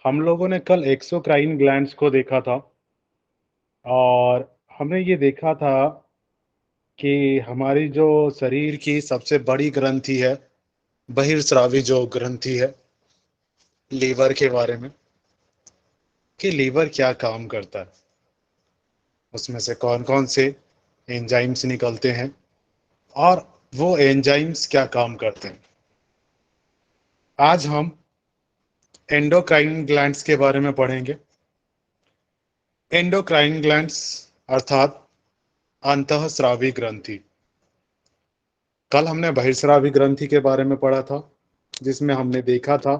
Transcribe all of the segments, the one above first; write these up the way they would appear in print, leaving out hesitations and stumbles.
हम लोगों ने कल एक्सोक्राइन ग्लैंड्स को देखा था और हमने ये देखा था कि हमारी जो शरीर की सबसे बड़ी ग्रंथि है, बहिर्स्रावी जो ग्रंथि है, लीवर के बारे में कि लीवर क्या काम करता है, उसमें से कौन-कौन से एंजाइम्स निकलते हैं और वो एंजाइम्स क्या काम करते हैं। आज हम एंडोक्राइन ग्लैंड्स के बारे में पढ़ेंगे। एंडोक्राइन ग्लैंड्स अर्थात अंतःस्रावी ग्रंथि। कल हमने बहिर्स्रावी ग्रंथि के बारे में पढ़ा था, जिसमें हमने देखा था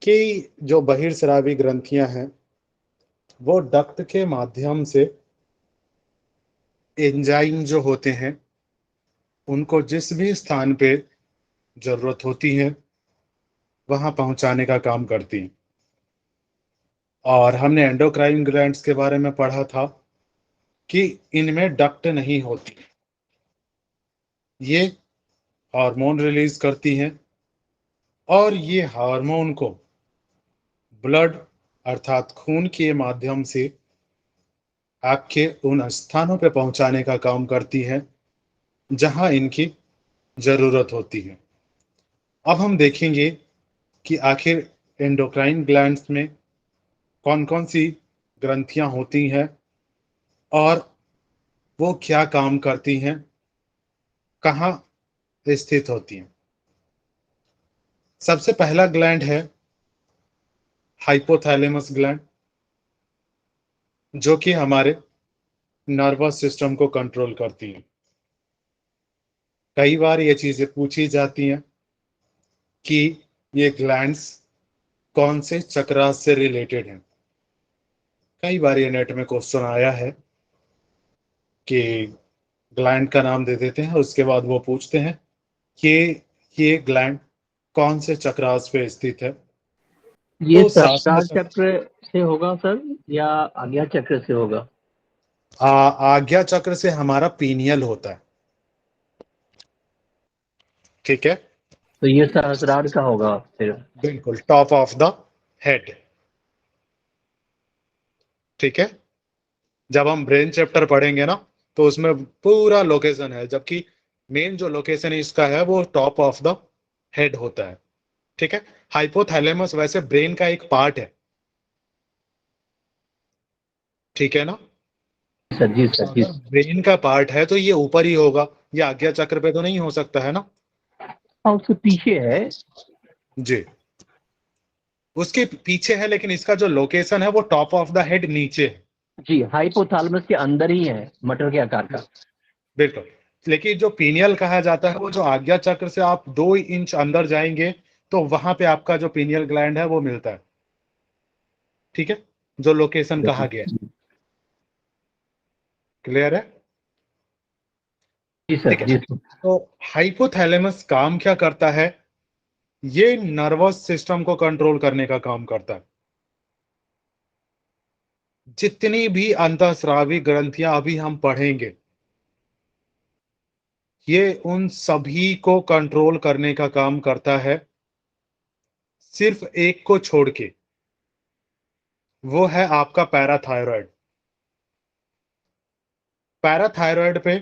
कि जो बहिर्स्रावी ग्रंथियां हैं वो डक्ट के माध्यम से एंजाइम जो होते हैं उनको जिस भी स्थान पे जरूरत होती है वहां पहुंचाने का काम करती हैं। और हमने एंडोक्राइन ग्लैंड्स के बारे में पढ़ा था कि इनमें डक्ट नहीं होती, ये हार्मोन रिलीज करती हैं और ये हार्मोन को ब्लड अर्थात खून के माध्यम से आपके उन स्थानों पे पहुंचाने का काम करती है जहां इनकी जरूरत होती है। अब हम देखेंगे कि आखिर एंडोक्राइन ग्लैंड्स में कौन-कौन सी ग्रंथियां होती हैं और वो क्या काम करती हैं, कहाँ स्थित होती हैं। सबसे पहला ग्लैंड है हाइपोथैलेमस ग्लैंड, जो कि हमारे नर्वस सिस्टम को कंट्रोल करती है। कई बार ये चीजें पूछी जाती हैं कि ये ग्लैंड्स कौन से चक्रास से रिलेटेड हैं। कई बार ये नेट में क्वेश्चन आया है कि ग्लैंड का नाम दे देते हैं, उसके बाद वो पूछते हैं कि ये ग्लैंड कौन से चक्रास पे स्थित है। ये तो साथ में सहस्त्रार चक्र से होगा सर या आज्ञा चक्र से होगा? आज्ञा चक्र से हमारा पीनियल होता है, ठीक है। तो ये सहस्त्रार का होगा फिर। बिल्कुल टॉप ऑफ द हेड, ठीक है। जब हम ब्रेन चैप्टर पढ़ेंगे ना तो उसमें पूरा लोकेशन है, जबकि मेन जो लोकेशन इसका है वो टॉप ऑफ द हेड होता है, ठीक है। हाइपोथैलेमस वैसे ब्रेन का एक पार्ट है, ठीक है ना। सर जी, तो सर जी। अगर ब्रेन का पार्ट है तो ये ऊपर ही होगा, ये आज्ञा चक्र पे तो नहीं हो सकता है ना। हाँ, उसके पीछे है। जी, उसके पीछे है, लेकिन इसका जो लोकेशन है वो टॉप ऑफ द हेड नीचे है। जी, हाइपोथैलेमस के अंदर ही है, मटर के आकार का। बिल्कुल। लेकिन जो पीनियल कहा जाता है वो जो आज्ञा चक्र से आप 2 इंच अंदर जाएंगे तो वहां पे आपका जो पीनियल ग्लैंड है वो मिलता है, ठीक है, जो लोकेशन कहा गया है। क्लियर है? जी ठीक सर, है। जी सर। तो हाइपोथैलेमस काम क्या करता है? ये नर्वस सिस्टम को कंट्रोल करने का काम करता है। जितनी भी अंतःस्रावी ग्रंथियां अभी हम पढ़ेंगे, ये उन सभी को कंट्रोल करने का काम करता है, सिर्फ एक को छोड़ के, वो है आपका पैराथायराइड। पैराथायराइड पे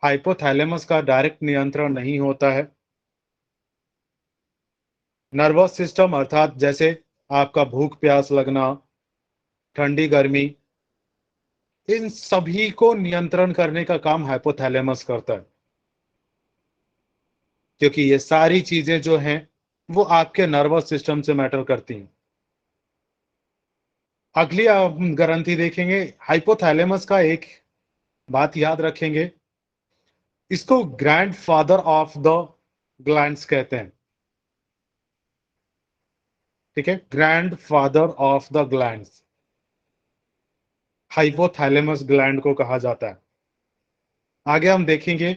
हाइपोथैलेमस का डायरेक्ट नियंत्रण नहीं होता है। नर्वस सिस्टम अर्थात जैसे आपका भूख प्यास लगना, ठंडी गर्मी, इन सभी को नियंत्रण करने का काम हाइपोथैलेमस करता है, क्योंकि ये सारी चीजें जो हैं वो आपके नर्वस सिस्टम से मैटर करती हैं। अगली हम ग्रंथि देखेंगे हाइपोथैलेमस का। एक बात याद रखेंगे, इसको grand father of the glands कहते हैं, ठीक है। Grand father of the glands hypothalamus gland को कहा जाता है। आगे हम देखेंगे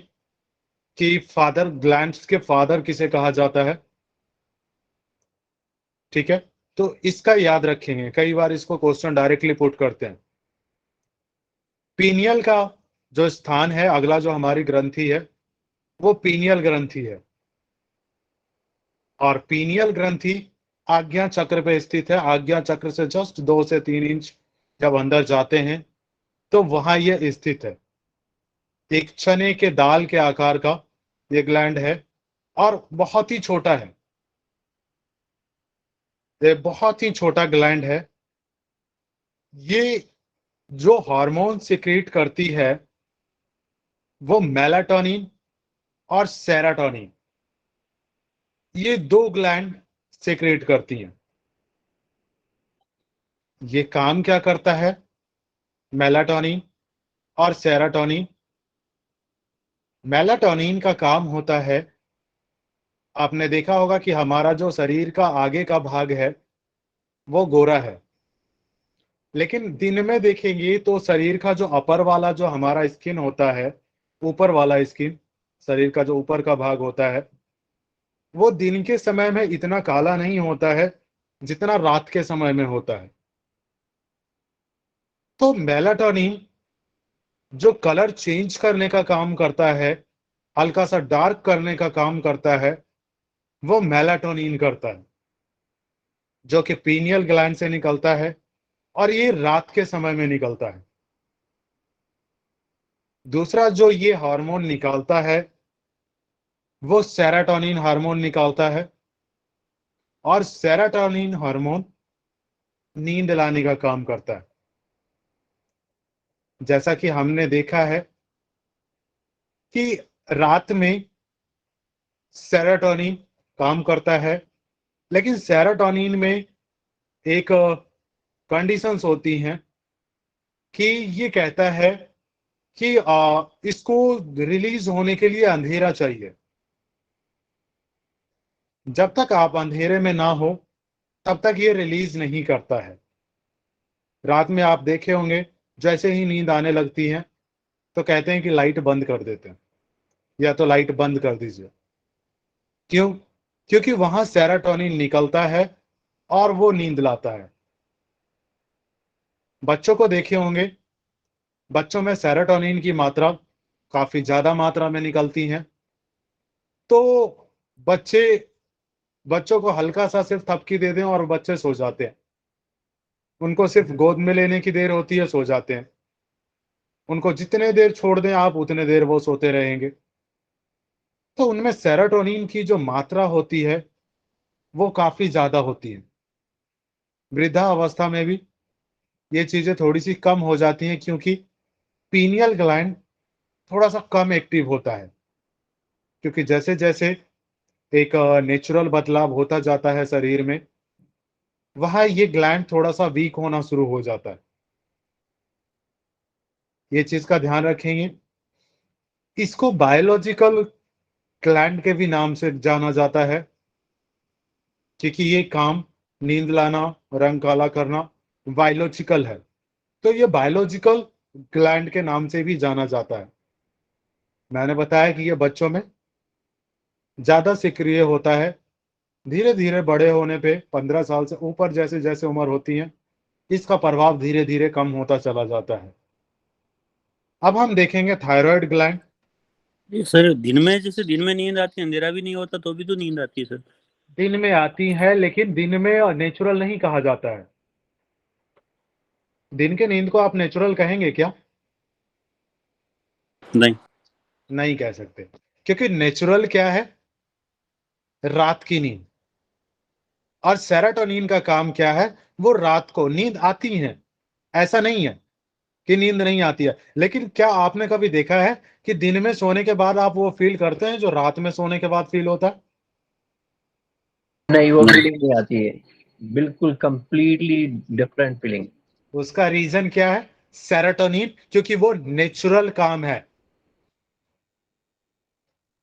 कि फादर ग्लैंड्स के फादर किसे कहा जाता है, ठीक है। तो इसका याद रखेंगे, कई बार इसको क्वेश्चन डायरेक्टली पुट करते हैं। पीनियल का जो स्थान है, अगला जो हमारी ग्रंथि है वो पीनियल ग्रंथि है, और पीनियल ग्रंथि आज्ञा चक्र पे स्थित है। आज्ञा चक्र से जस्ट 2 से 3 इंच जब अंदर जाते हैं तो वहां यह स्थित है। एक चने के दाल के आकार का ये ग्लैंड है और बहुत ही छोटा है। ये बहुत ही छोटा ग्लैंड है। ये जो हार्मोन सिक्रीट करती है वो मेलाटोनिन और सेरोटोनिन, ये 2 ग्लैंड सिक्रीट करती हैं। ये काम क्या करता है? मेलाटोनिन और सेरोटोनिन। मेलाटोनिन का काम होता है, आपने देखा होगा कि हमारा जो शरीर का आगे का भाग है वो गोरा है, लेकिन दिन में देखेंगे तो शरीर का जो अपर वाला जो हमारा स्किन होता है, ऊपर वाला स्किन, शरीर का जो ऊपर का भाग होता है, वो दिन के समय में इतना काला नहीं होता है जितना रात के समय में होता है। तो मेलाटोनिन जो कलर चेंज करने का काम करता है, हल्का सा डार्क करने का काम करता है, वो मेलाटोनिन करता है, जो कि पीनियल ग्लैंड से निकलता है और ये रात के समय में निकलता है। दूसरा जो ये हार्मोन निकालता है वो सेरोटोनिन हार्मोन निकालता है, और सेरोटोनिन हार्मोन नींद लाने का काम करता है। जैसा कि हमने देखा है कि रात में सेरोटोनिन काम करता है, लेकिन सेरोटोनिन में एक कंडीशंस होती हैं कि ये कहता है कि इसको रिलीज होने के लिए अंधेरा चाहिए। जब तक आप अंधेरे में ना हो तब तक ये रिलीज नहीं करता है। रात में आप देखे होंगे, जैसे ही नींद आने लगती है तो कहते हैं कि लाइट बंद कर देते हैं, या तो लाइट बंद कर दीजिए। क्यों? क्योंकि वहां सेरोटोनिन निकलता है और वो नींद लाता है। बच्चों को देखे होंगे, बच्चों में सेरोटोनिन की मात्रा काफी ज्यादा मात्रा में निकलती है। तो बच्चे बच्चों को हल्का सा सिर्फ थपकी दे दें और बच्चे सो जाते हैं। उनको सिर्फ गोद में लेने की देर होती है, सो जाते हैं। उनको जितने देर छोड़ दें आप, उतने देर वो सोते रहेंगे। तो उनमें सेरोटोनिन की जो मात्रा होती है वो काफी ज्यादा होती है। वृद्धा अवस्था में भी ये चीजें थोड़ी सी कम हो जाती हैं, क्योंकि पीनियल ग्लैंड थोड़ा सा कम एक्टिव होता है। क्योंकि जैसे जैसे एक नेचुरल बदलाव होता जाता है शरीर में, वहां ये ग्लैंड थोड़ा सा वीक होना शुरू हो जाता है। ये चीज का ध्यान रखेंगे। इसको बायोलॉजिकल ग्लैंड के भी नाम से जाना जाता है, क्योंकि ये काम नींद लाना, रंग काला करना बायोलॉजिकल है। तो ये बायोलॉजिकल ग्लैंड के नाम से भी जाना जाता है। मैंने बताया कि ये बच्चों में ज्यादा सक्रिय होता है। धीरे धीरे बड़े होने पे 15 साल से ऊपर जैसे जैसे उम्र होती है, इसका प्रभाव धीरे धीरे कम होता चला जाता है। अब हम देखेंगे थायराइड ग्लैंड। ये सर दिन में, जैसे दिन में नींद आती है, अंधेरा भी नहीं होता तो भी तो नींद आती है सर। दिन में आती है, लेकिन दिन में नेचुरल नहीं कहा जाता है। दिन के नींद को आप नेचुरल कहेंगे क्या? नहीं। नहीं कह सकते, क्योंकि नेचुरल क्या है? रात की नींद। और सेरोटोनिन का काम क्या है? वो रात को नींद आती है, ऐसा नहीं है कि नींद नहीं आती है। लेकिन क्या आपने कभी देखा है कि दिन में सोने के बाद आप वो फील करते हैं जो रात में सोने के बाद फील होता है? नहीं, वो नहीं। फीलिंग नहीं आती है। बिल्कुल कंप्लीटली डिफरेंट फीलिंग। उसका रीजन क्या है? सेरोटोनिन, क्योंकि वो नेचुरल काम है।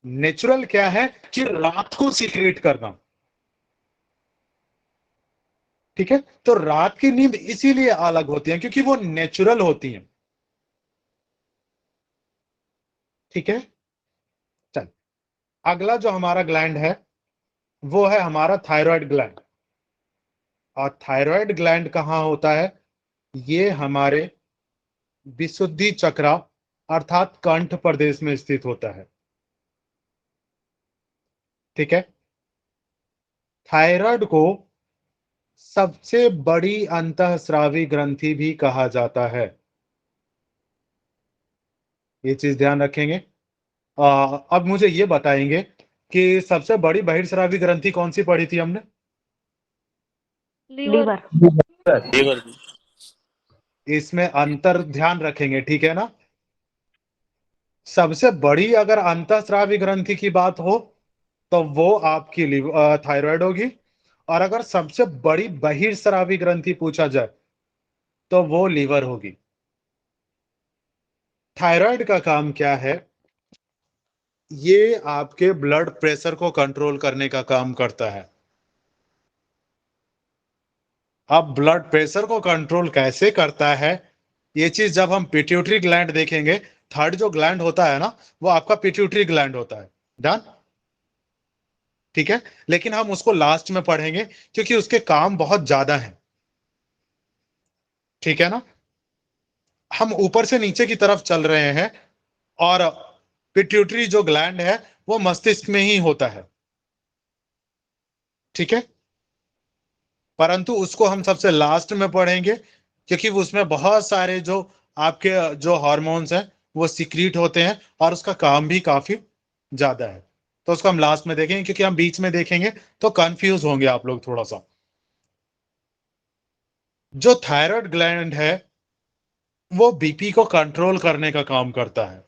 नेचुरल क्या है? कि रात को सीक्रेट करना। ठीक है, तो रात की नींद इसीलिए अलग होती है क्योंकि वो नेचुरल होती है। ठीक है, चल, अगला जो हमारा ग्लैंड है वो है हमारा थायराइड ग्लैंड। और थायराइड ग्लैंड कहां होता है? ये हमारे विशुद्धि चक्रा अर्थात कंठ प्रदेश में स्थित होता है। ठीक है, थायराइड को सबसे बड़ी अंतःस्रावी ग्रंथि भी कहा जाता है। ये चीज ध्यान रखेंगे। अब मुझे ये बताएंगे कि सबसे बड़ी बहिर्स्रावी ग्रंथि कौन सी पढ़ी थी हमने? लीवर। लीवर। इसमें अंतर ध्यान रखेंगे, ठीक है ना। सबसे बड़ी अगर अंतःस्रावी ग्रंथि की बात हो तो वो आपकी थायराइड होगी, और अगर सबसे बड़ी बहिर्स्रावी ग्रंथि पूछा जाए तो वो लीवर होगी। थायराइड का काम क्या है? ये आपके ब्लड प्रेशर को कंट्रोल करने का काम करता है। अब ब्लड प्रेशर को कंट्रोल कैसे करता है, ये चीज जब हम पिट्यूटरी ग्लैंड देखेंगे, थर्ड जो ग्लैंड होता है ना, वो आपका पिट्यूटरी ग्लैंड होता है। डन, ठीक है। लेकिन हम उसको लास्ट में पढ़ेंगे क्योंकि उसके काम बहुत ज्यादा हैं, ठीक है ना। हम ऊपर से नीचे की तरफ चल रहे हैं, और पिट्यूटरी जो ग्लैंड है वो मस्तिष्क में ही होता है, ठीक है। परंतु उसको हम सबसे लास्ट में पढ़ेंगे क्योंकि उसमें बहुत सारे जो आपके जो हार्मोन्स हैं वो सिक्रीट होते हैं, और उसका काम भी काफी ज्यादा है। तो उसको हम लास्ट में देखेंगे, क्योंकि हम बीच में देखेंगे तो कंफ्यूज होंगे आप लोग थोड़ा सा। जो थायराइड ग्लैंड है वो बीपी को कंट्रोल करने का काम करता है।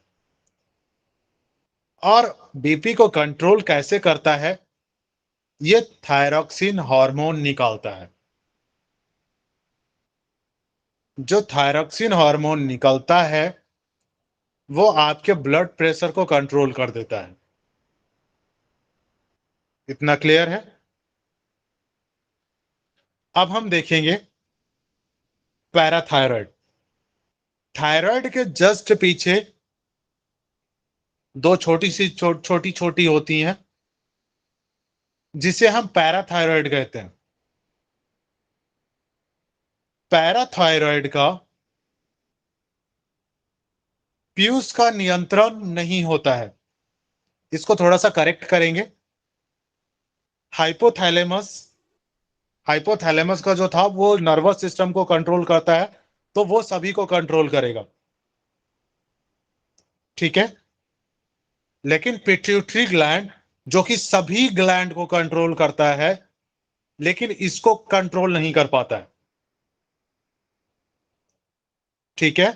और बीपी को कंट्रोल कैसे करता है? ये थायरॉक्सिन हार्मोन निकालता है। जो थायरॉक्सिन हार्मोन निकलता है वो आपके ब्लड प्रेशर को कंट्रोल कर देता है। इतना क्लियर है? अब हम देखेंगे पैराथायराइड। थायराइड के जस्ट पीछे दो छोटी छोटी होती हैं जिसे हम पैराथायराइड कहते हैं। पैराथायराइड का पीयूष का नियंत्रण नहीं होता है। इसको थोड़ा सा करेक्ट करेंगे। हाइपोथैलेमस हाइपोथैलेमस का जो था वो नर्वस सिस्टम को कंट्रोल करता है, तो वो सभी को कंट्रोल करेगा, ठीक है। लेकिन पिट्यूटरी ग्लैंड जो कि सभी ग्लैंड को कंट्रोल करता है, लेकिन इसको कंट्रोल नहीं कर पाता है, ठीक है।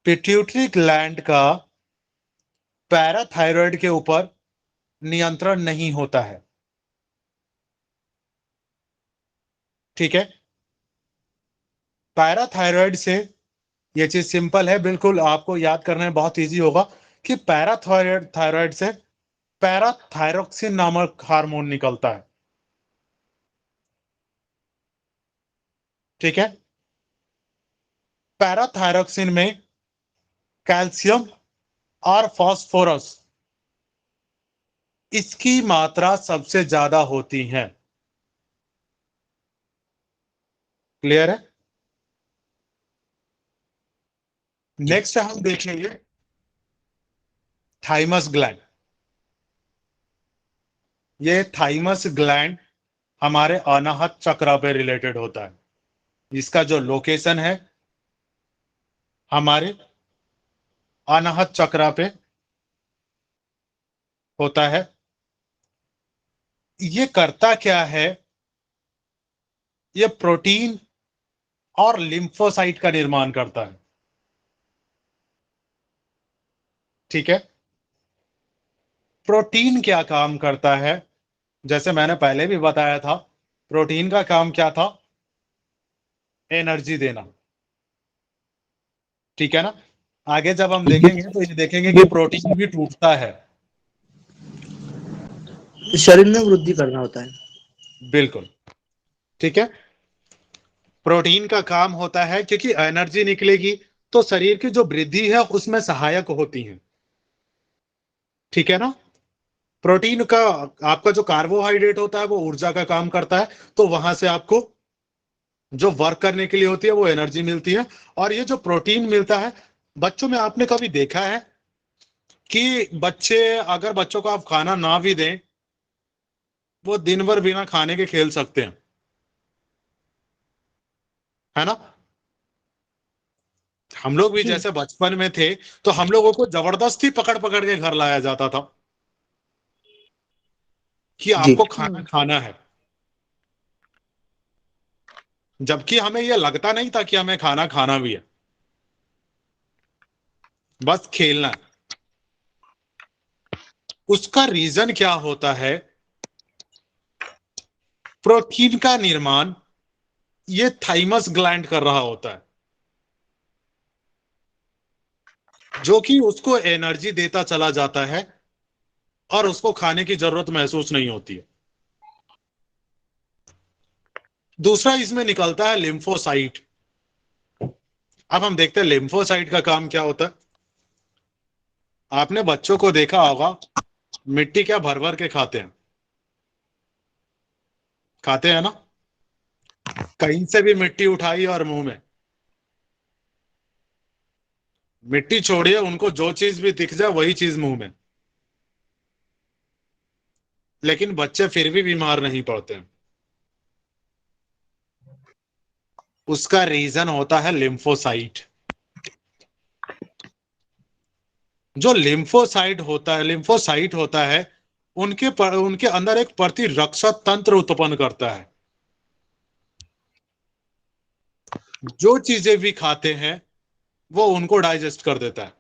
पिट्यूटरी ग्लैंड का पैराथायराइड के ऊपर नियंत्रण नहीं होता है, ठीक है। पैराथायराइड से ये चीज सिंपल है, बिल्कुल आपको याद करने में बहुत इजी होगा कि पैराथायराइड से पैराथायरोक्सिन नामक हार्मोन निकलता है, ठीक है। पैराथायरोक्सिन में कैल्शियम और फास्फोरस इसकी मात्रा सबसे ज्यादा होती है। क्लियर है? नेक्स्ट हम देखेंगे थाइमस ग्लैंड। ये थाइमस ग्लैंड हमारे अनाहत चक्र पे रिलेटेड होता है। इसका जो लोकेशन है हमारे अनाहत चक्र पे होता है। ये करता क्या है? ये प्रोटीन और लिम्फोसाइट का निर्माण करता है, ठीक है। प्रोटीन क्या काम करता है? जैसे मैंने पहले भी बताया था, प्रोटीन का काम क्या था? एनर्जी देना, ठीक है ना। आगे जब हम देखेंगे तो ये देखेंगे कि प्रोटीन भी टूटता है। शरीर में वृद्धि करना होता है। बिल्कुल, ठीक है। प्रोटीन का काम होता है क्योंकि एनर्जी निकलेगी तो शरीर की जो वृद्धि है उसमें सहायक होती है, ठीक है ना। प्रोटीन का आपका जो कार्बोहाइड्रेट होता है वो ऊर्जा का काम करता है, तो वहां से आपको जो वर्क करने के लिए होती है वो एनर्जी मिलती है। और ये जो प्रोटीन मिलता है, बच्चों में आपने कभी देखा है कि बच्चे, अगर बच्चों को आप खाना ना भी दें वो दिन भर बिना खाने के खेल सकते हैं, है ना। हम लोग भी जी। जैसे बचपन में थे तो हम लोगों को जबरदस्ती पकड़ पकड़ के घर लाया जाता था कि जी। आपको खाना खाना है, जबकि हमें यह लगता नहीं था कि हमें खाना खाना भी है, बस खेलना है। उसका रीजन क्या होता है? प्रोटीन का निर्माण ये थाइमस ग्लैंड कर रहा होता है, जो कि उसको एनर्जी देता चला जाता है और उसको खाने की जरूरत महसूस नहीं होती है। दूसरा इसमें निकलता है लिम्फोसाइट। अब हम देखते हैं लिम्फोसाइट का काम क्या होता है। आपने बच्चों को देखा होगा, मिट्टी क्या भर भर के खाते हैं, खाते हैं ना, कहीं से भी मिट्टी उठाई और मुंह में। मिट्टी छोड़िए, उनको जो चीज भी दिख जाए वही चीज मुंह में। लेकिन बच्चे फिर भी बीमार नहीं पड़ते हैं। उसका रीजन होता है लिम्फोसाइट। जो लिम्फोसाइट होता है उनके अंदर एक प्रतिरक्षा तंत्र उत्पन्न करता है। जो चीजें भी खाते हैं वो उनको डाइजेस्ट कर देता है।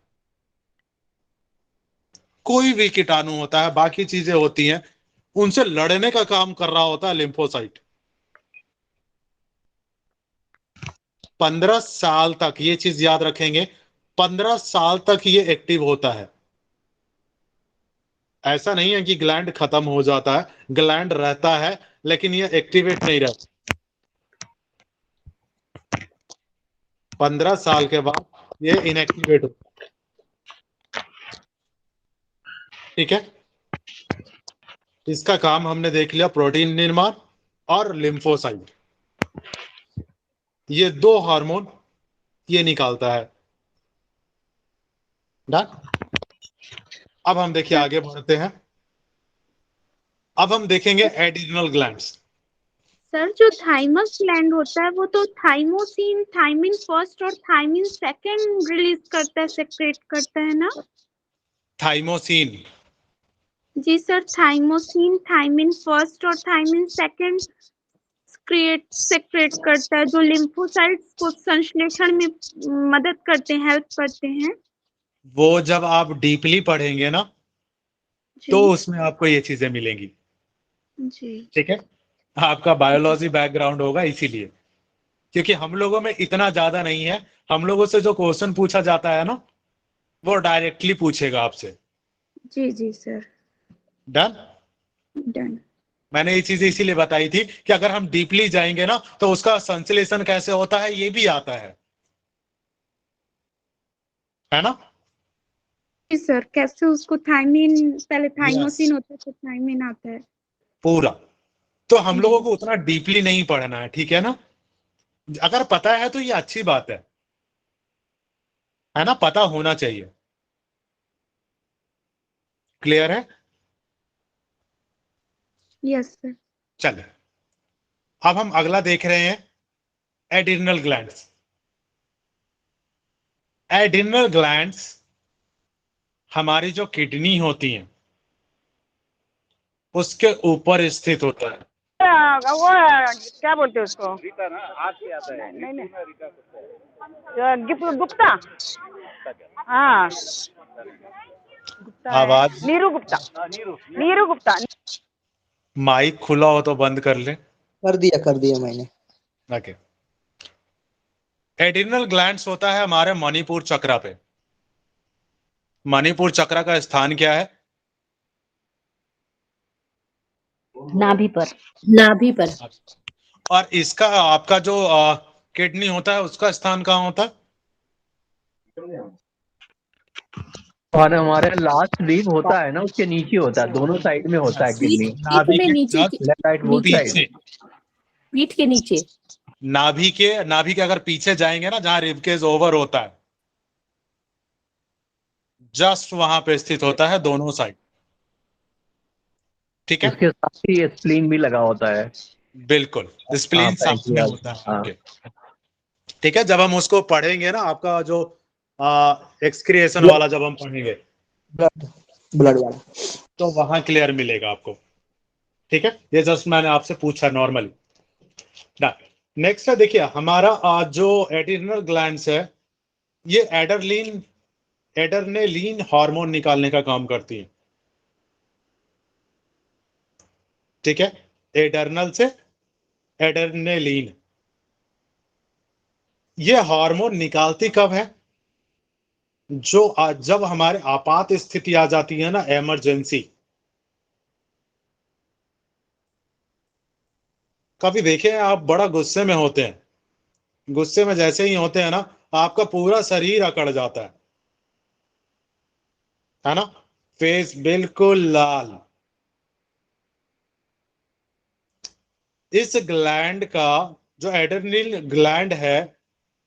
कोई भी कीटाणु होता है, बाकी चीजें होती हैं, उनसे लड़ने का काम कर रहा होता है लिम्फोसाइट। 15 साल तक ये चीज याद रखेंगे, 15 साल तक ये एक्टिव होता है। ऐसा नहीं है कि ग्लैंड खत्म हो जाता है, ग्लैंड रहता है लेकिन ये एक्टिवेट नहीं रहता। 15 साल के बाद ये इनएक्टिवेट होता है। ठीक है, इसका काम हमने देख लिया, प्रोटीन निर्माण और लिम्फोसाइट, ये दो हार्मोन ये निकालता है। डन। अब हम देखिए आगे बढ़ते हैं। अब हम देखेंगे एड्रिनल ग्लैंड्स। सर जो थाइमस ग्लैंड होता है वो तो थाइमोसिन थाइमिन फर्स्ट और थाइमिन सेकंड रिलीज करता है, सेक्रेट करता है ना। थाइमोसिन। जी सर, थाइमोसिन थाइमिन फर्स्ट और थाइमिन सेकंड सेक्रेट करता है, जो लिम्फोसाइट्स को संश्लेषण में मदद करते हैं, हेल्प करते हैं। वो जब आप डीपली पढ़ेंगे ना जी तो उसमें आपको ये चीजें मिलेंगी। जी ठीक है, आपका बायोलॉजी बैकग्राउंड होगा इसीलिए, क्योंकि हम लोगों में इतना ज्यादा नहीं है। हम लोगों से जो क्वेश्चन पूछा जाता है ना वो डायरेक्टली पूछेगा आपसे। जी जी सर। डन। डन। मैंने ये चीजें इसीलिए बताई थी कि अगर हम डीपली जाएंगे ना तो उसका संश्लेषण कैसे होता है ये भी आता है ना। जी सर, कैसे उसको थाइमिन, पहले यस, थाइमोसिन होता है तो थाइमिन आता है। पूरा। तो हम लोगों जी को उतना डीपली नहीं पढ़ना है, ठीक है ना। अगर पता है तो ये अच्छी बात है ना, पता होना चाहिए। क्लियर है। Yes sir. चले, अब हम अगला देख रहे हैं एड्रिनल ग्लैंड्स। एड्रिनल ग्लैंड्स हमारी जो किडनी होती हैं उसके ऊपर स्थित होता है। वो क्या बोलते हैं उसको, नहीं नहीं, गुप्ता, हाँ गुप्ता है, आवाज, नीरू गुप्ता, नीरू गुप्ता। माइक खुला हो तो बंद कर ले। कर दिया मैंने। ओके। एड्रिनल ग्लैंड्स होता है हमारे मणिपुर चक्र पे। मणिपुर चक्र का स्थान क्या है? नाभि पर। नाभि पर। और इसका आपका जो किडनी होता है उसका स्थान कहाँ होता है? और हमारे लास्ट रीब होता है ना उसके नीचे होता है, दोनों साइड में होता है किडनी। नाभि के नीचे just लेफ्ट राइट बोथ नीचे। साइड। पीछे, पीठ के नीचे। नाभि के अगर पीछे जाएंगे ना जहां रिबकेज ओवर होता है, जस्ट वहां पे स्थित होता है दोनों साइड। ठीक है, उसके साथ ही स्प्लीन भी लगा होता है। बिल्कुल स्प्लीन साथ में pancreas, होता है हाँ। आपके। ठीक है, जब हम उसको पढ़ेंगे ना, आपका जो एक्सक्रिएशन ब्लड वाला जब हम पढ़ेंगे ब्लड वाला। तो वहां क्लियर मिलेगा आपको। ठीक है, ये जस्ट मैंने आपसे पूछा नॉर्मली। नेक्स्ट है, देखिए हमारा जो एड्रिनल ग्लैंड्स है, ये एडर्नेलिन हार्मोन निकालने का काम करती है। ठीक है, एडर्नल से एडर्नेलिन, ये हार्मोन निकालती कब है? जब हमारे आपात स्थिति आ जाती है ना, इमरजेंसी। कभी देखे हैं आप, बड़ा गुस्से में होते हैं, गुस्से में जैसे ही होते हैं ना, आपका पूरा शरीर अकड़ जाता है ना, फेस बिल्कुल लाल। इस ग्लैंड का, जो एड्रेनलिन ग्लैंड है,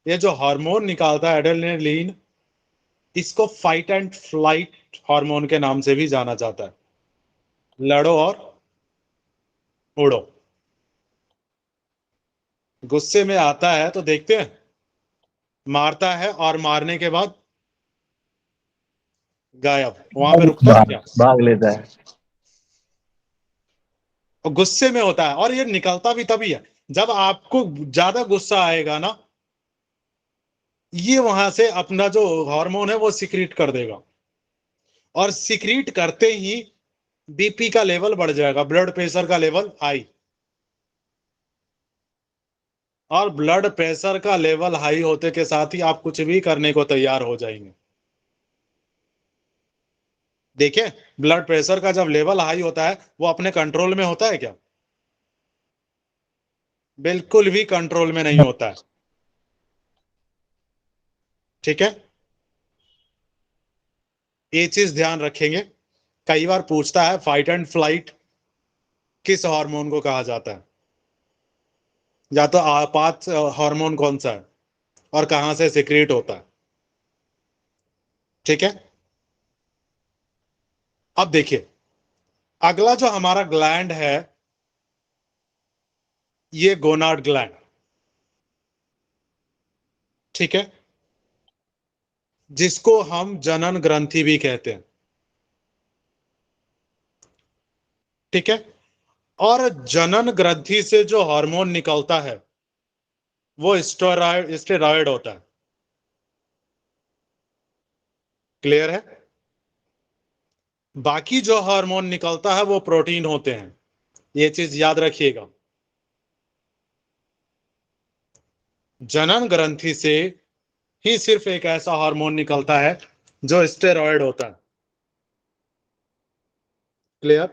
ये जो हार्मोन निकालता है एड्रेनलिन, इसको फाइट एंड फ्लाइट हार्मोन के नाम से भी जाना जाता है। लड़ो और उड़ो। गुस्से में आता है तो देखते हैं, मारता है और मारने के बाद गायब, वहां पे रुकता है क्या? भाग लेता है। और गुस्से में होता है, और ये निकलता भी तभी है जब आपको ज्यादा गुस्सा आएगा ना, ये वहां से अपना जो हार्मोन है वो सिक्रीट कर देगा, और सिक्रीट करते ही बीपी का लेवल बढ़ जाएगा, ब्लड प्रेशर का लेवल हाई। और ब्लड प्रेशर का लेवल हाई होते के साथ ही आप कुछ भी करने को तैयार हो जाएंगे। देखिए, ब्लड प्रेशर का जब लेवल हाई होता है, वो अपने कंट्रोल में होता है क्या? बिल्कुल भी कंट्रोल में नहीं होता है। ठीक है, ये चीज ध्यान रखेंगे। कई बार पूछता है, फाइट एंड फ्लाइट किस हार्मोन को कहा जाता है, या तो आपात हार्मोन कौन सा है, और कहां से सिक्रीट होता है। ठीक है, अब देखिए अगला जो हमारा ग्लैंड है, ये गोनाड ग्लैंड। ठीक है, जिसको हम जनन ग्रंथि भी कहते हैं। ठीक है, और जनन ग्रंथि से जो हार्मोन निकलता है वो स्टेरॉयड होता है। क्लियर है? बाकी जो हार्मोन निकलता है वो प्रोटीन होते हैं, ये चीज याद रखिएगा। जनन ग्रंथि से ही सिर्फ एक ऐसा हार्मोन निकलता है जो स्टेरॉयड होता है। क्लियर?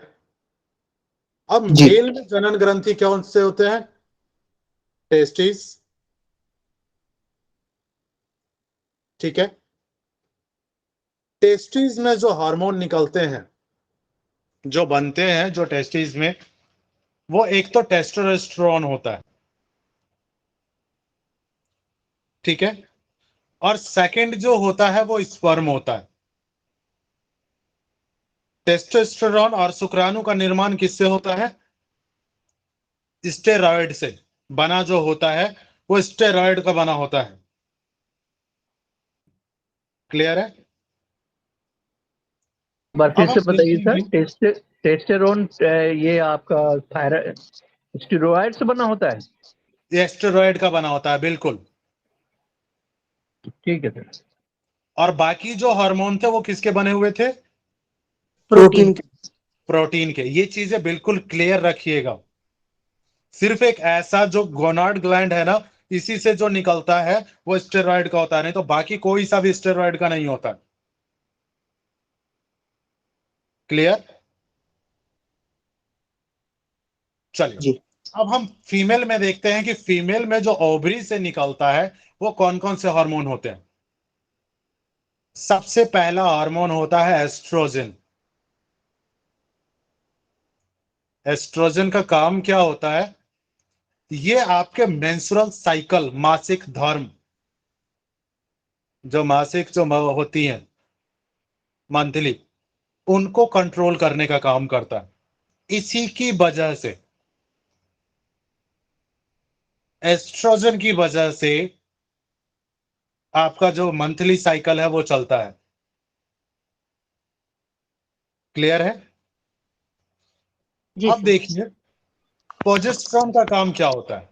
अब जी। मेल में जनन ग्रंथि कौन से होते हैं? टेस्टिस। ठीक है, टेस्टिस में जो हार्मोन निकलते हैं, जो बनते हैं जो टेस्टिस में, वो एक तो टेस्टोस्टेरोन होता है। ठीक है, और सेकंड जो होता है वो स्पर्म होता है। टेस्टोस्टेरोन और शुक्राणु का निर्माण किससे होता है? स्टेरॉयड से बना जो होता है वो स्टेरॉयड का बना होता है। क्लियर है? बार फिर अब से हम बताइए सर। देखेंगे, टेस्टेरोन ये आपका थायराइड स्टेरॉइड से बना होता है। ये स्टेरॉयड का बना होता है, बिल्कुल। ठीक है सर। और बाकी जो हार्मोन थे वो किसके बने हुए थे? प्रोटीन। प्रोटीन के। ये चीजें बिल्कुल क्लियर रखिएगा। सिर्फ एक ऐसा जो गोनाड ग्लैंड है ना, इसी से जो निकलता है वो स्टेरॉयड का होता है, नहीं तो बाकी कोई सा भी स्टेरॉयड का नहीं होता। क्लियर? चलिए, जी। अब हम फीमेल में देखते हैं कि फीमेल में जो ओवरी से निकलता है वो कौन कौन से हार्मोन होते हैं। सबसे पहला हार्मोन होता है एस्ट्रोजन। एस्ट्रोजन का काम क्या होता है? ये आपके मेंस्ट्रुअल साइकिल, मासिक धर्म, जो मासिक जो होती हैं मंथली, उनको कंट्रोल करने का काम करता है। इसी की वजह से, एस्ट्रोजन की वजह से आपका जो मंथली साइकिल है वो चलता है। क्लियर है? जी अब सर। देखिए प्रोजेस्टेरॉन का काम क्या होता है।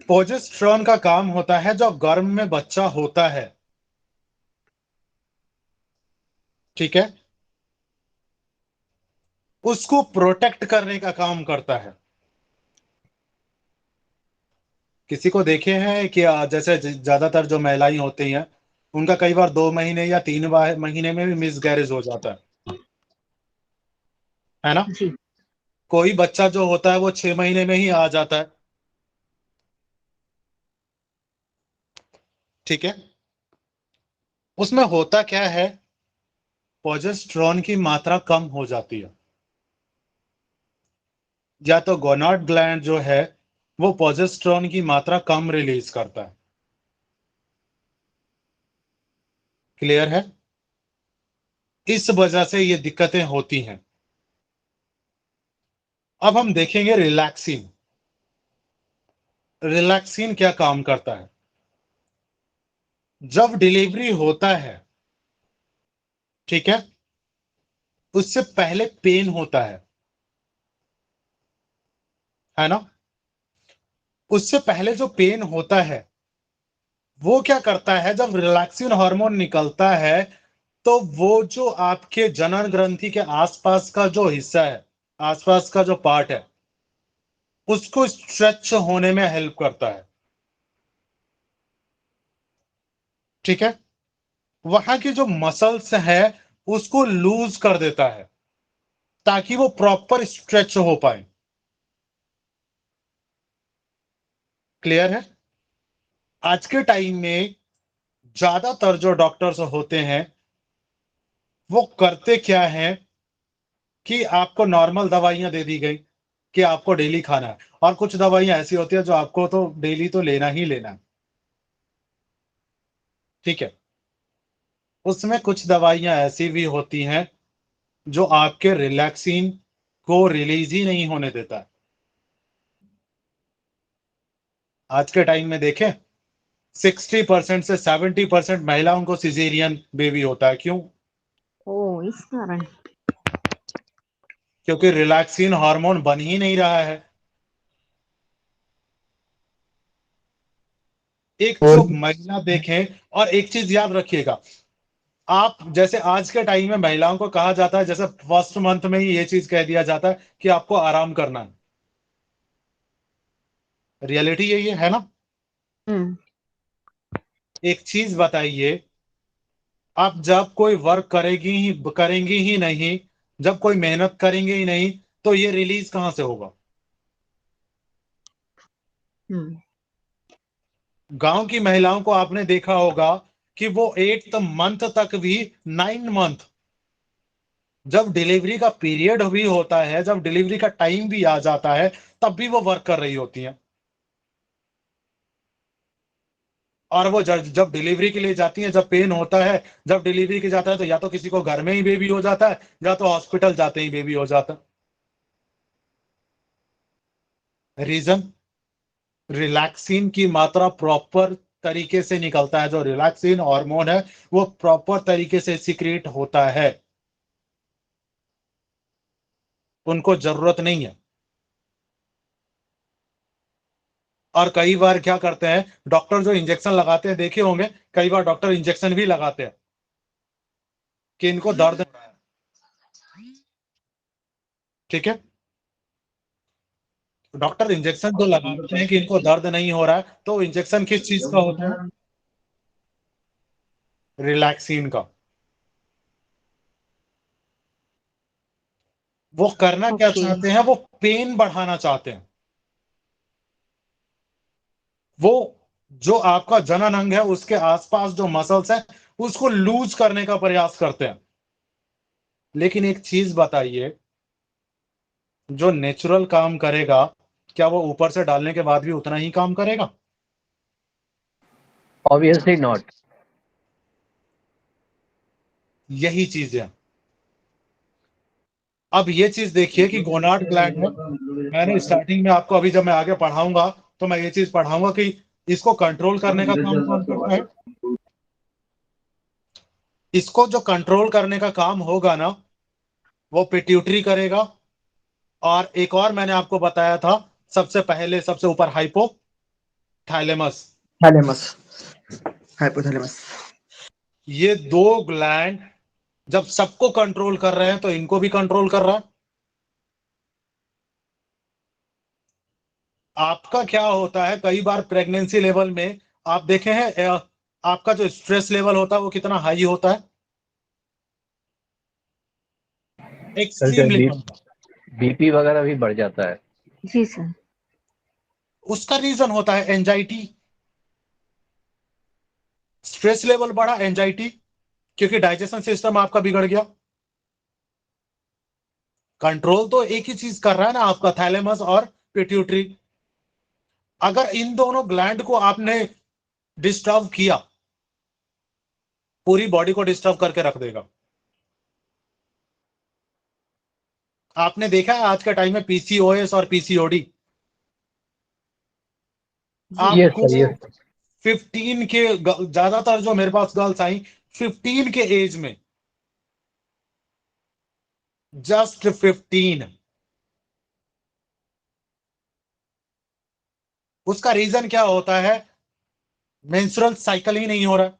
प्रोजेस्टेरॉन का काम होता है जो गर्भ में बच्चा होता है, ठीक है, उसको प्रोटेक्ट करने का काम करता है। किसी को देखे हैं कि जैसे ज्यादातर जो महिलाएं होती हैं उनका कई बार 2 महीने या 3 महीने में भी मिसगैरेज हो जाता है ना? जी। कोई बच्चा जो होता है वो 6 महीने में ही आ जाता है, ठीक है। उसमें होता क्या है, प्रोजेस्टेरॉन की मात्रा कम हो जाती है, या तो गोनाड ग्लैंड जो है वो प्रोजेस्टेरॉन की मात्रा कम रिलीज करता है। क्लियर है? इस वजह से ये दिक्कतें होती हैं। अब हम देखेंगे रिलैक्सिन। रिलैक्सिन क्या काम करता है? जब डिलीवरी होता है, ठीक है, उससे पहले पेन होता है ना? उससे पहले जो पेन होता है वो क्या करता है, जब रिलैक्सिन हार्मोन निकलता है तो वो जो आपके जनन ग्रंथि के आसपास का जो हिस्सा है, आसपास का जो पार्ट है, उसको स्ट्रेच होने में हेल्प करता है, ठीक है। वहां की जो मसल्स है उसको लूज कर देता है ताकि वो प्रॉपर स्ट्रेच हो पाए। क्लियर है? आज के टाइम में ज्यादातर जो डॉक्टर्स होते हैं वो करते क्या है कि आपको नॉर्मल दवाइयां दे दी गई कि आपको डेली खाना है, और कुछ दवाइयां ऐसी होती है जो आपको तो डेली तो लेना ही लेना है, ठीक है। उसमें कुछ दवाइयां ऐसी भी होती हैं जो आपके रिलैक्सिन को रिलीज ही नहीं होने देता है। आज के टाइम में देखें 60% से 70% महिलाओं को सिजेरियन बेबी होता है। क्यों? ओ, इस कारण। क्योंकि रिलैक्सिन हार्मोन बन ही नहीं रहा है। एक और जो महिला देखें, और एक चीज याद रखिएगा, आप जैसे आज के टाइम में महिलाओं को कहा जाता है, जैसे फर्स्ट मंथ में ही ये चीज कह दिया जाता है कि आपको आराम करना है। रियलिटी यही है ना? हम्म। एक चीज बताइए, आप जब कोई वर्क करेंगी ही नहीं, जब कोई मेहनत करेंगे ही नहीं, तो ये रिलीज कहां से होगा? हम्म। गांव की महिलाओं को आपने देखा होगा कि वो 8th मंथ तक भी, 9 मंथ, जब डिलीवरी का पीरियड भी होता है, जब डिलीवरी का टाइम भी आ जाता है, तब भी वो वर्क कर रही होती हैं। और वो जब डिलीवरी के लिए जाती हैं, जब पेन होता है, जब डिलीवरी के जाता है, तो या तो किसी को घर में ही बेबी हो जाता है या तो हॉस्पिटल जाते ही बेबी हो जाता है। रीजन, रिलैक्सिन की मात्रा प्रॉपर तरीके से निकलता है। जो रिलैक्सिन हार्मोन है वो प्रॉपर तरीके से सिक्रिएट होता है, उनको जरूरत नहीं है। और कई बार क्या करते हैं डॉक्टर, जो इंजेक्शन लगाते हैं, देखे होंगे कई बार डॉक्टर इंजेक्शन भी लगाते हैं कि इनको दर्द हो रहा है, ठीक है। डॉक्टर इंजेक्शन जो लगाते हैं कि इनको दर्द नहीं हो रहा है, तो इंजेक्शन किस चीज का होता है? रिलैक्सिन का। वो करना क्या ओके। चाहते हैं, वो पेन बढ़ाना चाहते हैं। वो जो आपका जनन अंग है उसके आसपास जो मसल्स है उसको लूज करने का प्रयास करते हैं। लेकिन एक चीज बताइए, जो नेचुरल काम करेगा, क्या वो ऊपर से डालने के बाद भी उतना ही काम करेगा? Obviously not. यही चीज है। अब ये चीज देखिए कि गोनाड ग्लैंड है, मैंने स्टार्टिंग में आपको, अभी जब मैं आगे पढ़ाऊंगा तो मैं ये चीज पढ़ाऊंगा कि इसको कंट्रोल करने का काम कौन करता है। इसको जो कंट्रोल करने का काम होगा ना, वो पिट्यूटरी करेगा। और एक और मैंने आपको बताया था, सबसे पहले सबसे ऊपर हाइपोथैलेमस। Thalamus, hypothalamus. ये दो ग्लैंड जब सबको कंट्रोल कर रहे हैं तो इनको भी कंट्रोल कर रहा है। आपका क्या होता है, कई बार प्रेगनेंसी लेवल में आप देखे हैं, आपका जो स्ट्रेस लेवल होता है वो कितना हाई होता है, एक्सट्रीम लेवल का। बीपी वगैरह भी बढ़ जाता है। जी सर। उसका रीजन होता है एंजाइटी। स्ट्रेस लेवल बढ़ा, एंजाइटी, क्योंकि डाइजेशन सिस्टम आपका बिगड़ गया। कंट्रोल तो एक ही चीज कर रहा है ना आपका, थैलेमस और पिट्यूटरी। अगर इन दोनों ग्लैंड को आपने डिस्टर्ब किया, पूरी बॉडी को डिस्टर्ब करके रख देगा। आपने देखा है आज के टाइम में पीसीओएस और पीसीओडी, यस आपको सर, यस। 15 के, ज्यादातर जो मेरे पास गर्ल्स आई 15 के एज में, जस्ट 15। उसका रीजन क्या होता है, मेंस्ट्रुअल साइकिल ही नहीं हो रहा है।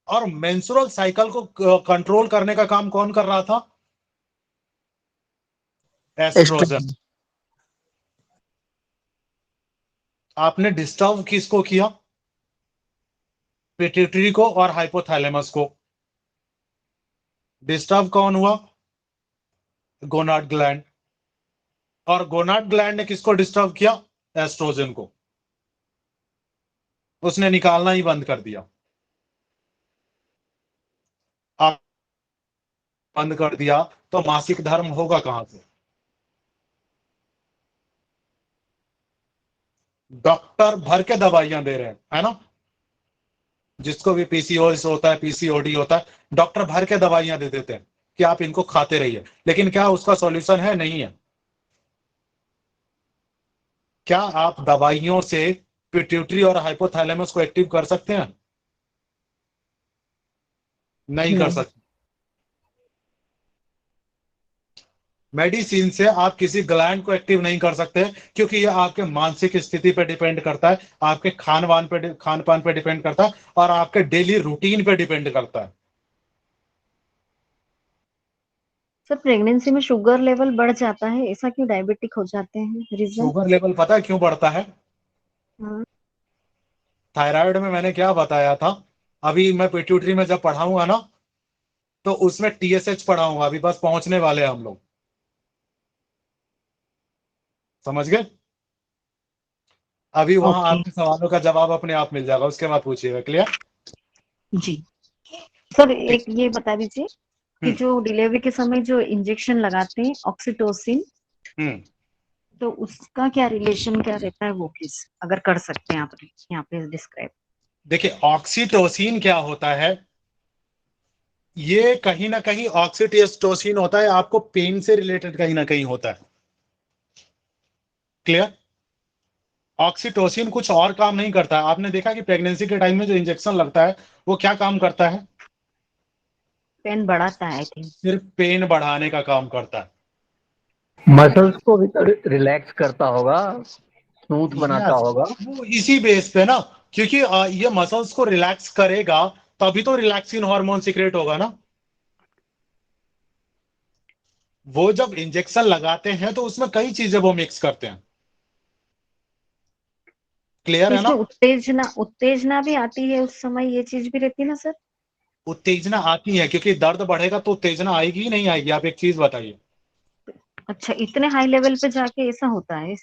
और मेंस्ट्रुअल साइकिल को कंट्रोल करने का काम कौन कर रहा था, एस्ट्रोजन। आपने डिस्टर्ब किसको किया, पिट्यूटरी को और हाइपोथैलेमस को। डिस्टर्ब कौन हुआ, गोनाड ग्लैंड। और गोनाड ग्लैंड ने किसको डिस्टर्ब किया, एस्ट्रोजन को। उसने निकालना ही बंद कर दिया। आप बंद कर दिया तो मासिक धर्म होगा कहां से। डॉक्टर भर के दवाइयां दे रहे हैं, है ना, जिसको भी पीसीओएस होता है, पीसीओडी होता है, डॉक्टर भर के दवाइयां दे देते हैं कि आप इनको खाते रहिए। लेकिन क्या उसका सॉल्यूशन है, नहीं है। क्या आप दवाइयों से पिट्यूटरी और हाइपोथैलेमस को एक्टिव कर सकते हैं, नहीं कर सकते। मेडिसिन से आप किसी ग्लैंड को एक्टिव नहीं कर सकते, क्योंकि यह आपके मानसिक स्थिति पे डिपेंड करता है, आपके खान पान पे डिपेंड करता है, और आपके डेली रूटीन पे डिपेंड करता है। सर प्रेगनेंसी में शुगर लेवल बढ़ जाता है, ऐसा क्यों डायबिटिक हो जाते हैं, रीजन? शुगर लेवल पता है क्यों बढ़ता है, हाँ। थायराइड में मैंने क्या बताया था, अभी मैं पिट्यूटरी में जब पढ़ाऊंगा ना तो उसमें टीएसएच पढ़ाऊंगा, अभी बस पहुंचने वाले हैं हम लोग, समझ गए। अभी वहां ओके आपके सवालों का जवाब अपने आप मिल जाएगा, उसके बाद पूछिएगा। क्लियर। जी। सर एक ये बता दीजिए कि हम्म जो डिलीवरी के समय जो इंजेक्शन लगाते हैं ऑक्सीटोसिन, हम्म तो उसका क्या रिलेशन क्या रहता है, वो प्लीज अगर कर सकते हैं आप यहाँ पे डिस्क्राइब। देखिए, ऑक्सीटोसिन क्या होता है, ये कहीं ना कहीं ऑक्सीटोसिन होता है, आपको पेन से रिलेटेड कहीं ना कहीं होता है। क्लियर। ऑक्सीटोसिन कुछ और काम नहीं करता है। आपने देखा कि प्रेगनेंसी के टाइम में जो इंजेक्शन लगता है वो क्या काम करता है, पेन बढ़ाता है आई थिंक। सिर्फ पेन बढ़ाने का काम करता है। मसल्स को भी तो रिलैक्स करता होगा, स्मूथ बनाता Yes, होगा। वो इसी बेस पे ना, क्योंकि ये मसल्स को रिलैक्स करेगा तभी तो रिलैक्सिन हार्मोन सीक्रेट होगा ना। वो जब इंजेक्शन लगाते हैं तो उसमें कई चीजें वो मिक्स करते हैं। क्लियर है इसमें ना। उत्तेजना उत्तेजना भी आती है उस समय, ये चीज भी रहती है ना सर? उत्तेजना आती है, क्योंकि दर्द बढ़ेगा तो उत्तेजना आएगी ही नहीं आएगी। आप एक चीज बताइए, अच्छा, इतने हाई लेवल पे जाके ऐसा होता है?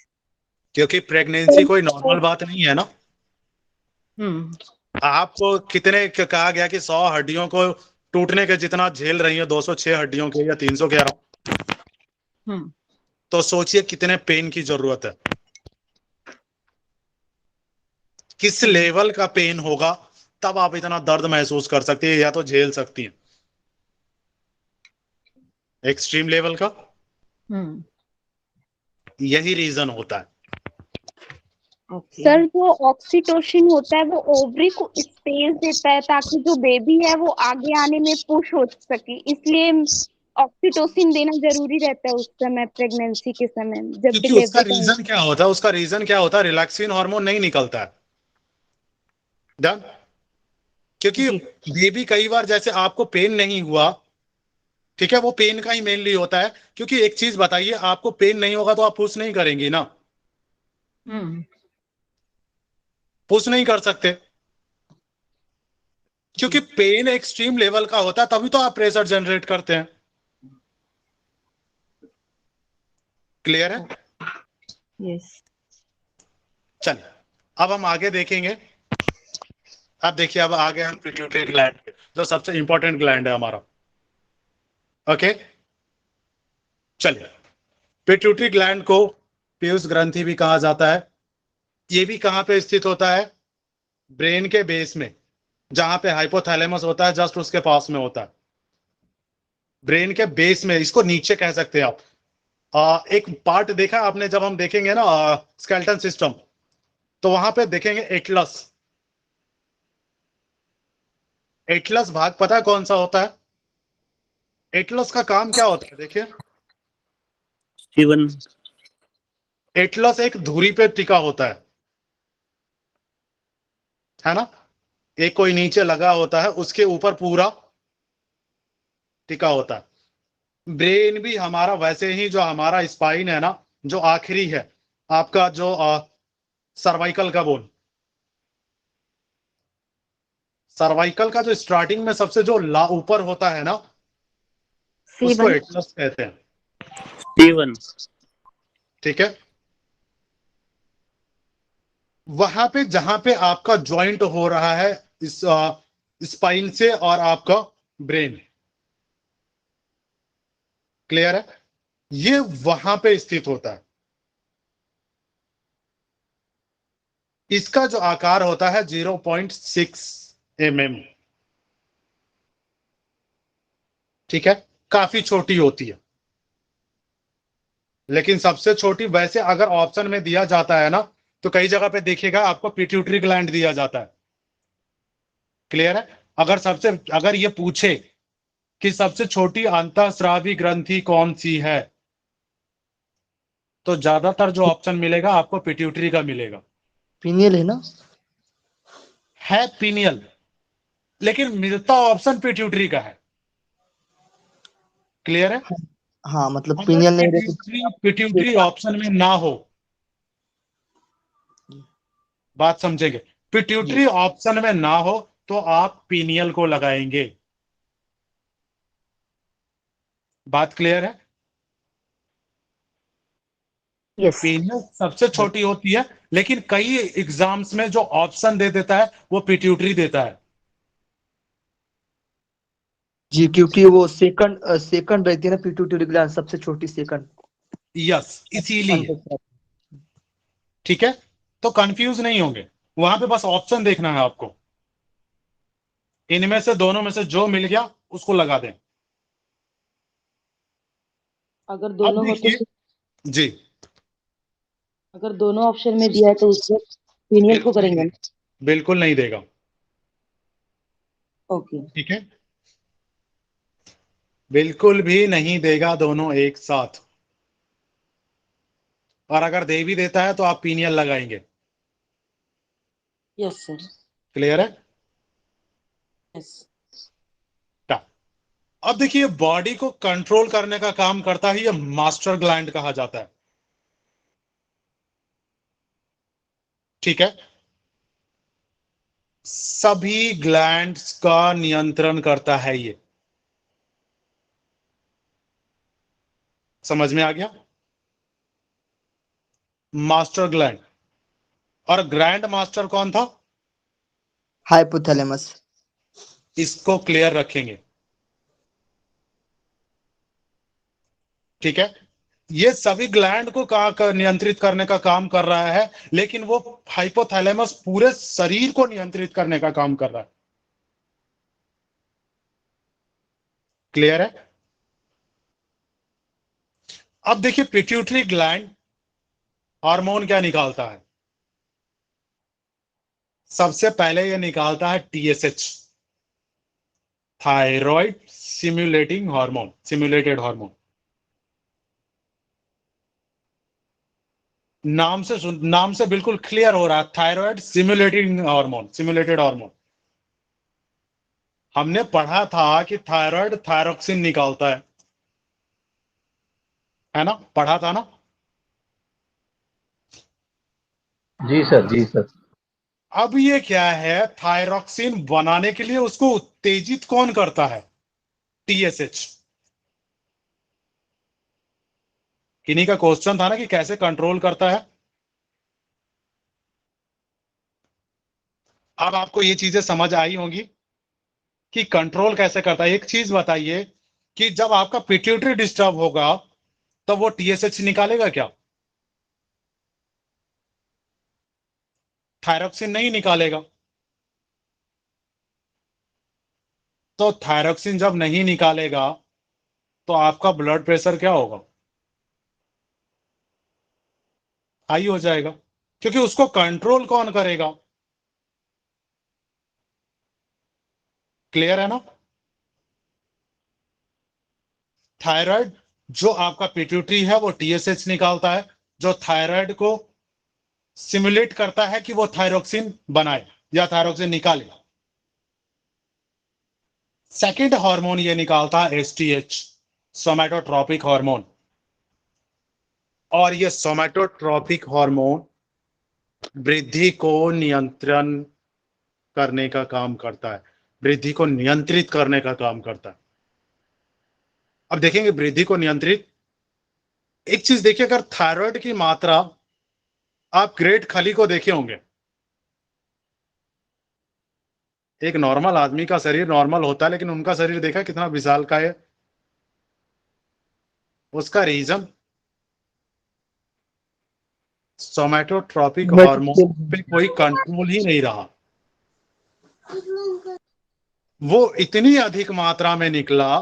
क्योंकि प्रेगनेंसी कोई नॉर्मल बात नहीं है ना। हम्म। आपको कितने कहा गया कि 100 हड्डियों को टूटने के जितना झेल रही है, 206 हड्डियों के या 311, हम्म। तो सोचिए कितने पेन की जरूरत है, किस लेवल का पेन होगा, तब आप इतना दर्द महसूस कर सकती है या तो झेल सकती है। एक्सट्रीम लेवल का, यही रीजन होता है। ओके। सर जो ऑक्सीटोसिन होता है वो ओवरी को स्पेस देता है ताकि जो बेबी है वो आगे आने में पुश हो सके, इसलिए ऑक्सीटोसिन देना जरूरी रहता है उस समय, प्रेगनेंसी के समय जब क्योंकि उसका डिलीवरी टाइम। रीजन क्या होता है, उसका रीजन क्या होता है, रिलैक्सिन हार्मोन नहीं निकलता है। डन। क्योंकि जी। बेबी कई बार जैसे आपको पेन नहीं हुआ, ठीक है, वो पेन का ही मेनली होता है। क्योंकि एक चीज बताइए, आपको पेन नहीं होगा तो आप पुश नहीं करेंगी ना, पुश नहीं कर सकते, क्योंकि पेन एक्सट्रीम लेवल का होता है, तभी तो आप प्रेशर जनरेट करते हैं। क्लियर है? यस। चलिए अब हम आगे देखेंगे। अब देखिए, अब आगे हम पिट्यूटरी ग्लैंड, जो सबसे इंपॉर्टेंट ग्लैंड है हमारा। ओके, चलिए। पिट्यूटरी ग्लैंड को पीयूष ग्रंथि भी कहा जाता है। ये भी कहां पे स्थित होता है? ब्रेन के बेस में, जहां पे हाइपोथैलेमस होता है, जस्ट उसके पास में होता है। ब्रेन के बेस में, इसको नीचे कह सकते हैं आप। एक पार्ट देखा आपने, जब हम देखेंगे ना स्केलेटन सिस्टम, तो वहां पे देखेंगे एटलस। एटलस भाग पता है कौन सा होता है? एटलस का काम क्या होता है, देखिए। स्टीवन। एटलस एक धुरी पे टिका होता है ना? एक कोई नीचे लगा होता है, उसके ऊपर पूरा टिका होता है। ब्रेन भी हमारा वैसे ही, जो हमारा स्पाइन है ना, जो आखिरी है आपका, जो सर्वाइकल का बोन, सर्वाइकल का जो स्टार्टिंग में सबसे जो ला ऊपर होता है ना, उसको C1। एटलस कहते हैं। स्टीवन। ठीक है, वहां पे जहां पे आपका ज्वाइंट हो रहा है इस स्पाइन से और आपका ब्रेन, क्लियर है, ये वहां पे स्थित होता है। इसका जो आकार होता है 0.6 mm, ठीक है, काफी छोटी होती है। लेकिन सबसे छोटी वैसे अगर ऑप्शन में दिया जाता है ना, तो कई जगह पे देखिएगा आपको पिट्यूटरी ग्लैंड दिया जाता है। क्लियर है? अगर ये पूछे कि सबसे छोटी अंतःस्रावी ग्रंथि कौन सी है, तो ज्यादातर जो ऑप्शन मिलेगा आपको पिट्यूटरी का मिलेगा। पीनियल है ना? है पीनियल, लेकिन मिलता ऑप्शन पिट्यूटरी का है। क्लियर है? हाँ मतलब अगर पीनियल नहीं पिट्यूटरी रहती। पिट्यूटरी ऑप्शन में ना हो, बात समझेंगे, पिट्यूटरी ऑप्शन में ना हो तो आप पीनियल को लगाएंगे। बात क्लियर है? यस। पीनियल सबसे छोटी होती है, लेकिन कई एग्जाम्स में जो ऑप्शन दे देता है वो पिट्यूटरी देता है। जी, क्योंकि वो सेकंड रहती है ना पिट्यूटरी ग्लैंड, सबसे छोटी सेकंड। यस, इसीलिए। ठीक है, तो कंफ्यूज नहीं होंगे, वहां पे बस ऑप्शन देखना है आपको। इनमें से दोनों में से जो मिल गया उसको लगा दें। अगर अब दोनों हो तो देखिए जी, अगर दोनों ऑप्शन में दिया है तो उसको पीनियल को बिल्कुल करेंगे नहीं, ना? बिल्कुल नहीं देगा। ओके। ठीक है, बिल्कुल भी नहीं देगा दोनों एक साथ। और अगर दे भी देता है तो आप पीनियल लगाएंगे। Yes sir. क्लियर है? यस। अब देखिए, बॉडी को कंट्रोल करने का काम करता है ये मास्टर ग्लैंड कहा जाता है। ठीक है, सभी ग्लैंड्स का नियंत्रण करता है ये। समझ में आ गया? Master gland. और ग्रैंड मास्टर कौन था? हाइपोथैलेमस। इसको क्लियर रखेंगे। ठीक है, ये सभी ग्लैंड को नियंत्रित करने का काम कर रहा है, लेकिन वो हाइपोथैलेमस पूरे शरीर को नियंत्रित करने का काम कर रहा है। क्लियर है? अब देखिए पिट्यूटरी ग्लैंड हार्मोन क्या निकालता है? सबसे पहले ये निकालता है TSH, thyroid stimulating hormone, stimulated hormone. नाम से बिल्कुल क्लियर हो रहा है, thyroid stimulating hormone, stimulated hormone. हमने पढ़ा था कि थायराइड थायरोक्सिन निकालता है ना, पढ़ा था ना? जी सर, जी सर। अब ये क्या है, थायरोक्सिन बनाने के लिए उसको उत्तेजित कौन करता है? टीएसएच। किन्हीं का क्वेश्चन था ना कि कैसे कंट्रोल करता है। अब आपको ये चीजें समझ आई होंगी कि कंट्रोल कैसे करता है। एक चीज बताइए कि जब आपका पिट्यूटरी डिस्टर्ब होगा तब वो टीएसएच निकालेगा क्या? थायरोक्सिन नहीं निकालेगा। तो थायरोक्सिन जब नहीं निकालेगा तो आपका ब्लड प्रेशर क्या होगा? हाई हो जाएगा, क्योंकि उसको कंट्रोल कौन करेगा? क्लियर है ना? थायराइड जो आपका पिट्यूटरी है वो टीएसएच निकालता है, जो थायराइड को सिमुलेट करता है कि वो थायरोक्सिन बनाए या थायरोक्सिन निकाले। सेकंड हार्मोन ये निकालता है एसटीएच, सोमैटोट्रोपिक हार्मोन। और ये सोमैटोट्रोपिक हार्मोन वृद्धि को नियंत्रण करने का काम करता है, वृद्धि को नियंत्रित करने का काम करता है। अब देखेंगे वृद्धि को नियंत्रित। एक चीज देखिए, अगर थायराइड की मात्रा, आप ग्रेट खली को देखे होंगे, एक नॉर्मल आदमी का शरीर नॉर्मल होता है, लेकिन उनका शरीर देखा कितना विशाल का है। उसका रीजन सोमैटोट्रोपिक हार्मोन पे कोई कंट्रोल ही नहीं रहा। वो इतनी अधिक मात्रा में निकला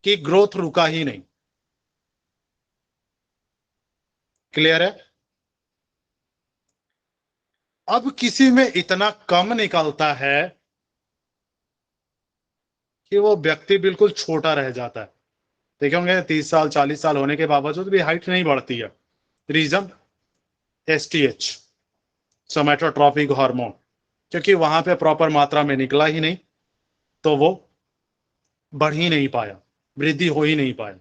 कि ग्रोथ रुका ही नहीं। क्लियर है? अब किसी में इतना कम निकलता है कि वो व्यक्ति बिल्कुल छोटा रह जाता है। देखे होंगे 30 साल 40 साल होने के बावजूद भी हाइट नहीं बढ़ती है। रीजन एसटीएच, सोमैटोट्रोपिक हार्मोन, क्योंकि वहां पे प्रॉपर मात्रा में निकला ही नहीं, तो वो बढ़ ही नहीं पाया, वृद्धि हो ही नहीं पाया।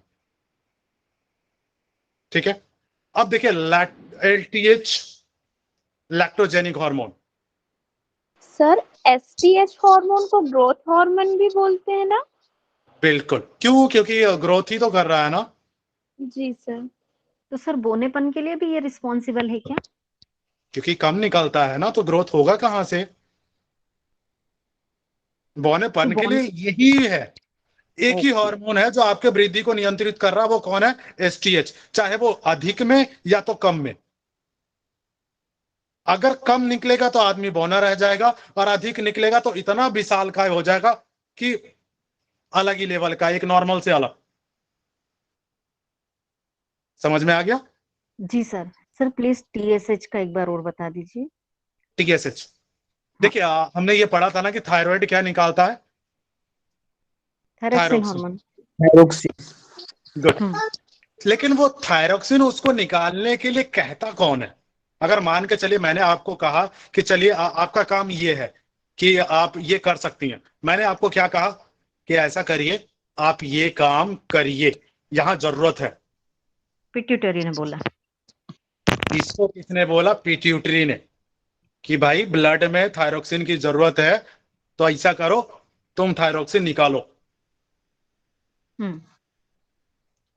ठीक है? अब देखिए LTH, lactogenic hormone. Sir STH hormone को ग्रोथ हार्मोन भी बोलते हैं ना? बिल्कुल, क्यों? क्योंकि ग्रोथ ही तो कर रहा है ना। जी सर। तो सर बोनेपन के लिए भी ये रिस्पॉन्सिबल है क्या? क्योंकि कम निकलता है ना, तो ग्रोथ होगा कहां से? बौनेपन के लिए यही है, एक ही हार्मोन है जो आपके वृद्धि को नियंत्रित कर रहा है। वो कौन है? एसटीएच। चाहे वो अधिक में या तो कम में। अगर कम निकलेगा तो आदमी बौना रह जाएगा, और अधिक निकलेगा तो इतना विशालकाय हो जाएगा कि अलग ही लेवल का, एक नॉर्मल से अलग। समझ में आ गया? जी सर। सर प्लीज टीएसएच का एक बार और बता दीजिए। टीएसएच देखिए, हमने ये पढ़ा था ना कि थायराइड क्या निकालता है? Thyroxine thyroxine. हार्मोन। गुड। लेकिन वो थायरोक्सिन उसको निकालने के लिए कहता कौन है? अगर मान के चलिए मैंने आपको कहा कि चलिए आपका काम ये है कि आप ये कर सकती हैं, मैंने आपको क्या कहा कि ऐसा करिए, आप ये काम करिए, यहां जरूरत है। पिट्यूटरी ने बोला। इसको किसने बोला? पिट्यूटरी ने, कि भाई ब्लड में थायरोक्सिन की जरूरत है, तो ऐसा करो, तुम थायरोक्सिन निकालो।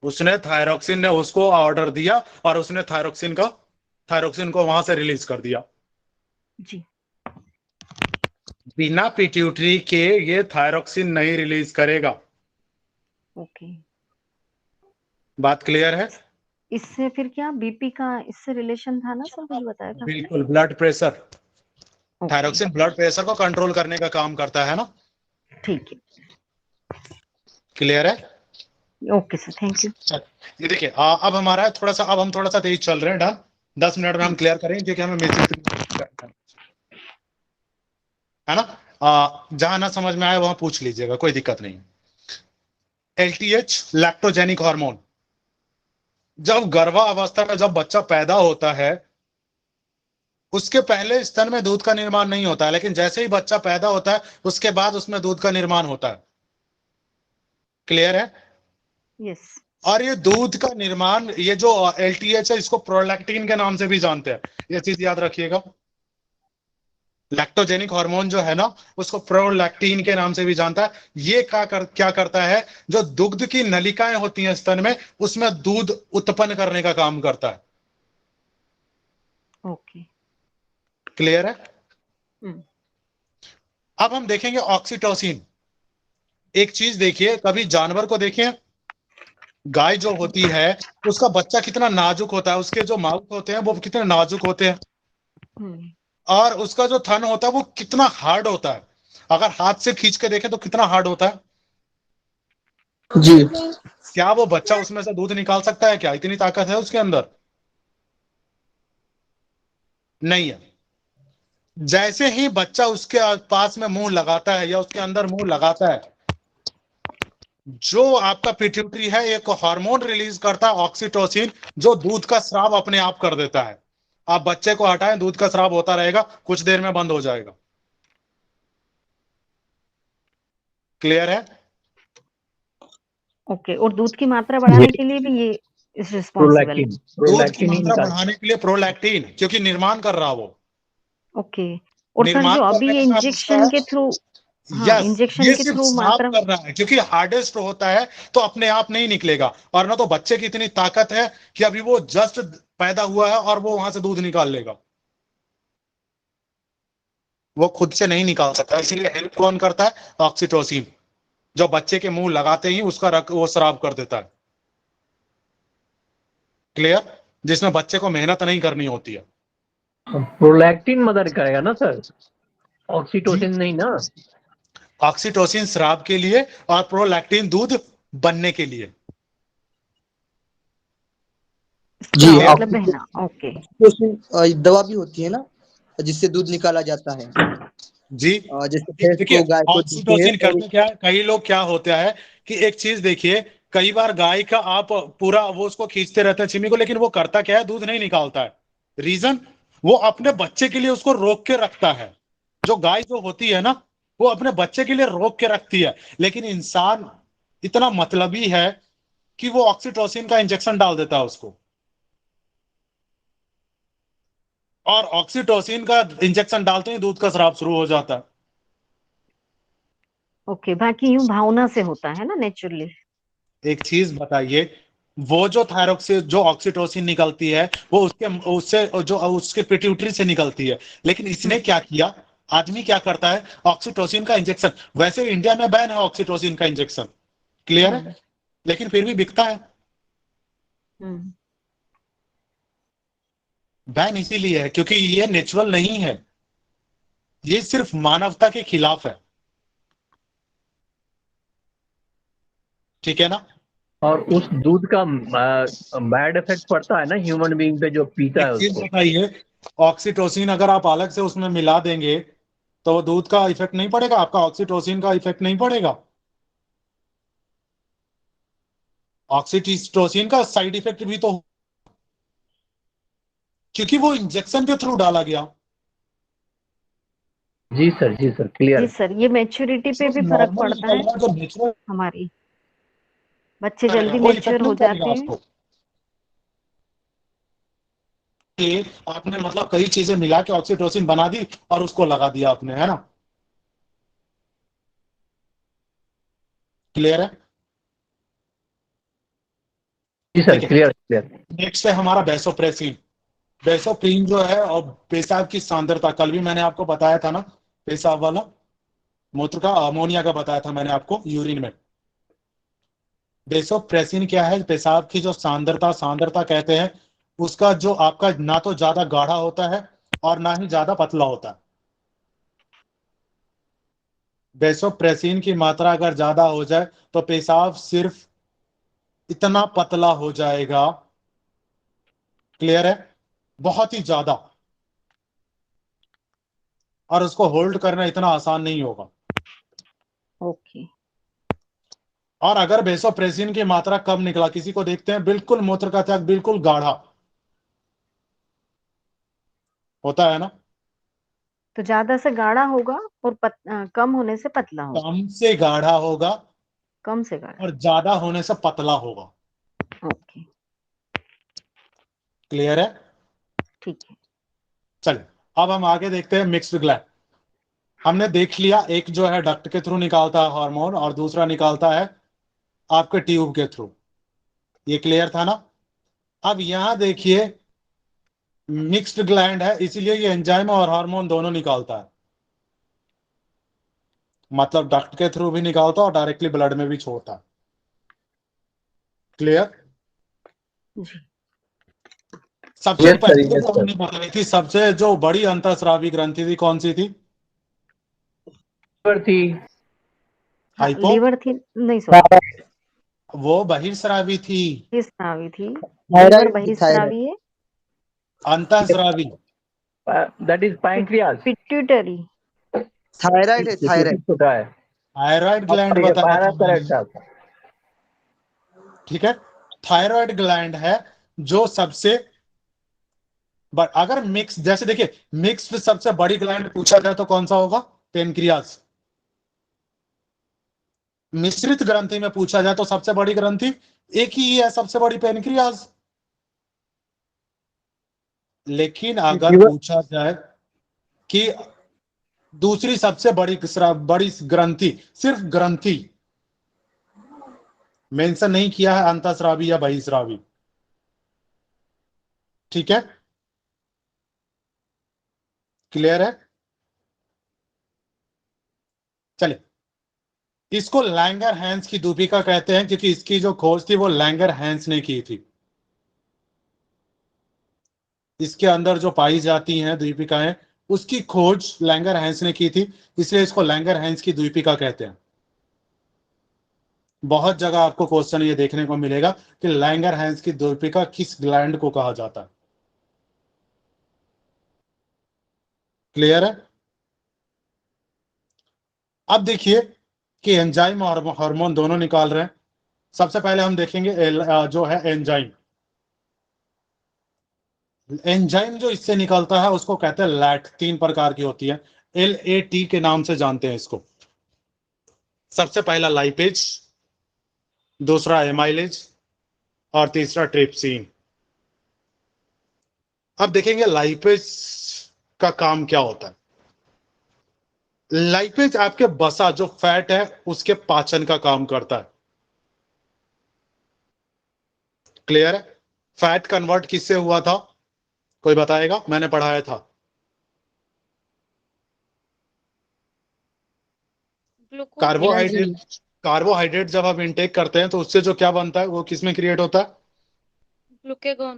उसने थायरोक्सिन ने उसको ऑर्डर दिया, और उसने थायरोक्सिन को वहां से रिलीज कर दिया। जी। बिना पिट्यूटरी के ये थायरोक्सिन नहीं रिलीज करेगा। ओके। बात क्लियर है? इससे फिर क्या बीपी का इससे रिलेशन था ना सर, कुछ बताया था? बिल्कुल, blood pressure. Thyroxine blood pressure को कंट्रोल करने का काम करता है ना। ठीक है। क्लियर है? Okay sir, thank you. ये देखिए अब हमारा अब हम थोड़ा सा तेज चल रहे हैं। डन, 10 मिनट में हम क्लियर करेंगे क्योंकि हमें मैसेज है ना। जहां ना समझ में आए वहां पूछ लीजिएगा, कोई दिक्कत नहीं। LTH लैक्टोजेनिक हार्मोन, जब गर्भावस्था में जब बच्चा पैदा होता है उसके पहले स्तन में दूध का निर्माण नहीं होता है, लेकिन जैसे ही बच्चा पैदा होता है उसके बाद उसमें दूध का निर्माण होता है। क्लियर है? यस। और ये दूध का निर्माण, ये जो LTH है इसको प्रोलैक्टिन के नाम से भी जानते हैं, ये चीज याद रखिएगा। लैक्टोजेनिक हार्मोन जो है ना उसको प्रोलैक्टिन के नाम से भी जानता है। ये क्या करता है, जो दुग्ध की नलिकाएं होती हैं स्तन में उसमें दूध उत्पन्न करने का काम करता है। ओके। क्लियर है? हम्म। अब हम देखेंगे ऑक्सीटोसिन। एक चीज देखिए, कभी जानवर को देखिए, गाय जो होती है उसका बच्चा कितना नाजुक होता है, उसके जो माउथ होते हैं वो कितने नाजुक होते हैं, और उसका जो थन होता है वो कितना हार्ड होता है। अगर हाथ से खींच के देखें तो कितना हार्ड होता है। जी। क्या वो बच्चा उसमें से दूध निकाल सकता है? क्या इतनी ताकत है उसके अंदर? नहीं है। जैसे ही बच्चा उसके पास में मुंह लगाता है या उसके अंदर मुंह लगाता है, जो आपका पिट्यूटरी है एक हार्मोन रिलीज करता है ऑक्सीटोसिन, जो दूध का स्राव अपने आप कर देता है। आप बच्चे को हटाएं, दूध का स्राव होता रहेगा, कुछ देर में बंद हो जाएगा। क्लियर है? ओके, और दूध की मात्रा बढ़ाने के लिए भी ये इस रिस्पॉन्सिबल है। प्रोलैक्टिन दूध की प्रोलैक्टिन ही मात्रा निकाल। बढ़ाने के लिए प्रोलैक्टिन, क्योंकि निर्माण कर रहा वो। ओके, और सर निर्माण जो अभी करने ये का काम उसका इंजेक्शन है। के थ्रू, हाँ यस, इंजेक्शन ये के सिर्फ थ्रू स्राव मात्रा। कर रहा है क्योंकि हार्डेस्ट होता है तो अपने आप नहीं निकलेगा। और ना तो बच्चे की इतनी ताकत है कि अभी वो जस्ट पैदा हुआ है और वो वहां से दूध निकाल लेगा, वो खुद से नहीं निकाल सकता। इसीलिए हेल्प कौन करता है? ऑक्सीटोसिन, जो बच्चे के मुंह लगाते ही उसका वो स्राव कर देता है। क्लियर? जिसमें बच्चे को मेहनत नहीं करनी होती है। प्रोलैक्टिन मदद करेगा ना सर, जी, ऑक्सीटोसिन नहीं ना। ऑक्सीटोसिन स्राव के लिए और प्रोलैक्टिन दूध बनने के लिए। जी। स्राव क्लियर? मतलब बहना। ओके। ऑक्सीटोसिन दवा भी होती है ना जिससे दूध निकाला जाता है। जी, जैसे भैंस देखिए को गाय को देते हैं ऑक्सीटोसिन और करते क्या है, कई लोग क्या होता है कि एक चीज देखिए, कई बार गाय का आप पूरा वो उसको खींचते रहते हैं चिमी को, लेकिन वो करता क्या है, दूध नहीं निकालता है। रीजन, वो अपने बच्चे के लिए उसको रोक के रखता है। जो गाय जो होती है ना वो अपने बच्चे के लिए रोक के रखती है, लेकिन इंसान इतना मतलबी है कि वो ऑक्सीटोसिन का इंजेक्शन डाल देता है उसको, और ऑक्सीटोसिन का इंजेक्शन डालते ही दूध का स्राव शुरू हो जाता है। ओके, बाकी यूं भावना से होता है ना नेचुरली। एक चीज बताइए, वो जो थायरॉक्सिन जो ऑक्सीटोसिन निकलती है वो उसके उससे जो उसके पिट्यूटरी से निकलती है, लेकिन इसने क्या किया, आदमी क्या करता है, ऑक्सीटोसिन का इंजेक्शन। वैसे इंडिया में बैन है ऑक्सीटोसिन का इंजेक्शन, क्लियर है, लेकिन फिर भी बिकता है। बैन इसीलिए है क्योंकि ये नेचुरल नहीं है, ये सिर्फ मानवता के खिलाफ है। ठीक है ना? और उस दूध का बैड इफेक्ट पड़ता है ना ह्यूमन बीइंग पे जो पीता एक है चीज उसको। बताइए, ऑक्सीटोसिन अगर आप अलग से उसमें मिला देंगे तो दूध का इफेक्ट नहीं पड़ेगा, आपका ऑक्सीटोसिन का इफेक्ट नहीं पड़ेगा। ऑक्सीटोसिन का साइड इफेक्ट भी तो, क्योंकि वो इंजेक्शन के थ्रू डाला गया। जी सर, जी सर, जी क्लियर। सर, ये मैच्योरिटी पे जो भी फर्क नॉर्मल पड़ता निकल है रहा है, जो नेचुरल हमारी। बच्चे करेगा जल्दी वो इफेक्ट मैच्योर नहीं हो करेगा जाते हैं। आपको। कि आपने मतलब कई चीजें मिला के ऑक्सीटोसिन बना दी और उसको लगा दिया आपने, है ना? क्लियर है? जी सर, ठीक है, क्लियर क्लियर। नेक्स्ट है हमारा बेसोप्रेसिन। बेसोप्रीन जो है, और पेशाब की सांद्रता, कल भी मैंने आपको बताया था ना, पेशाब वाला, मूत्र का अमोनिया का बताया था मैंने आपको, यूरिन में। बेसोप्रेसिन क्या है, पेशाब की जो सांद्रता, सांद्रता कहते हैं उसका, जो आपका ना तो ज्यादा गाढ़ा होता है और ना ही ज्यादा पतला होता है। बेसोप्रेसिन की मात्रा अगर ज्यादा हो जाए तो पेशाब सिर्फ इतना पतला हो जाएगा। क्लियर है? बहुत ही ज्यादा। और उसको होल्ड करना इतना आसान नहीं होगा। ओके। और अगर वेसोप्रेसिन की मात्रा कम निकला, किसी को देखते हैं बिल्कुल मूत्र का त्याग बिल्कुल गाढ़ा होता है ना, तो ज्यादा से गाढ़ा होगा और कम होने से पतला होगा। कम से गाढ़ा होगा कम से गाढ़ा। और ज्यादा होने से पतला होगा। ओके, क्लियर है? ठीक है। चलिए अब हम आगे देखते हैं मिक्स्ड ग्लैंड। हमने देख लिया, एक जो है डक्ट के थ्रू निकालता है हार्मोन और दूसरा निकालता है आपके ट्यूब के थ्रू। ये क्लियर था ना? अब यहां देखिए मिक्स्ड ग्लैंड है, इसीलिए ये एंजाइम और हार्मोन दोनों निकालता है। मतलब डक्ट के थ्रू भी निकालता है और डायरेक्टली ब्लड में भी छोड़ता है। क्लियर? जी। सबसे यस सर, पहले यस जो सर। हमने बताई थी, सबसे जो बड़ी अंतःस्रावी ग्रंथि थी, कौन सी थी? लीवर थी। हाँ, हाइपो, लीवर थी, नहीं सॉरी, वो बहिर्स्रावी थी। बहिस्रावी थी। लीवर थायराइड थी, बहिस्रावी है। अंतःस्रावी that is pancreas. Pituitary. Thyroid है, थायराइड। छोटा है। थायराइड ग्लैंड ये बताया पायरा था मैंने। करेक्ट था। ठीक है, थायराइड ग्लैंड है जो सबसे अगर मिक्स, जैसे देखिए मिक्स सबसे बड़ी ग्लैंड पूछा जाए तो कौन सा होगा? पेनक्रियास। मिश्रित ग्रंथि में पूछा जाए तो सबसे बड़ी ग्रंथि एक ही है, सबसे बड़ी पेनक्रियास। लेकिन अगर पूछा जाए कि दूसरी सबसे बड़ी बड़ी ग्रंथि, सिर्फ ग्रंथि मेंशन नहीं किया है, अंतःस्रावी या बहिस्रावी। ठीक है, क्लियर है? चलिए, इसको लैंगर हैंस की दूपिका कहते हैं क्योंकि इसकी जो खोज थी वो लैंगर हैंस ने की थी। इसके अंदर जो पाई जाती हैं द्वीपिकाएं, उसकी खोज लैंगर हैंस ने की थी, इसलिए इसको लैंगर हैंस की द्वीपिका कहते हैं। बहुत जगह आपको क्वेश्चन ये देखने को मिलेगा कि लैंगर हैंस की द्वीपिका किस ग्लैंड को कहा जाता है। क्लियर है? अब देखिए कि एंजाइम और हार्मोन दोनों निकाल रहे हैं। सबसे पहले हम देखेंगे जो है एंजाइम। एंजाइम जो इससे निकलता है उसको कहते हैं लैट। 3 प्रकार की होती है, LAT के नाम से जानते हैं इसको। सबसे पहला लाइपेज, दूसरा एमाइलेज और तीसरा ट्रिप्सिन। अब देखेंगे लाइपेज का काम क्या होता है। लाइपेज आपके बसा जो फैट है उसके पाचन का काम करता है। क्लियर है? फैट कन्वर्ट किससे हुआ था, कोई बताएगा? मैंने पढ़ाया था। एनर्जी। कार्बोहाइड्रेट। कार्बोहाइड्रेट जब हम इनटेक करते हैं तो उससे जो क्या बनता है वो किसमें क्रिएट होता है? ग्लूकेगॉन।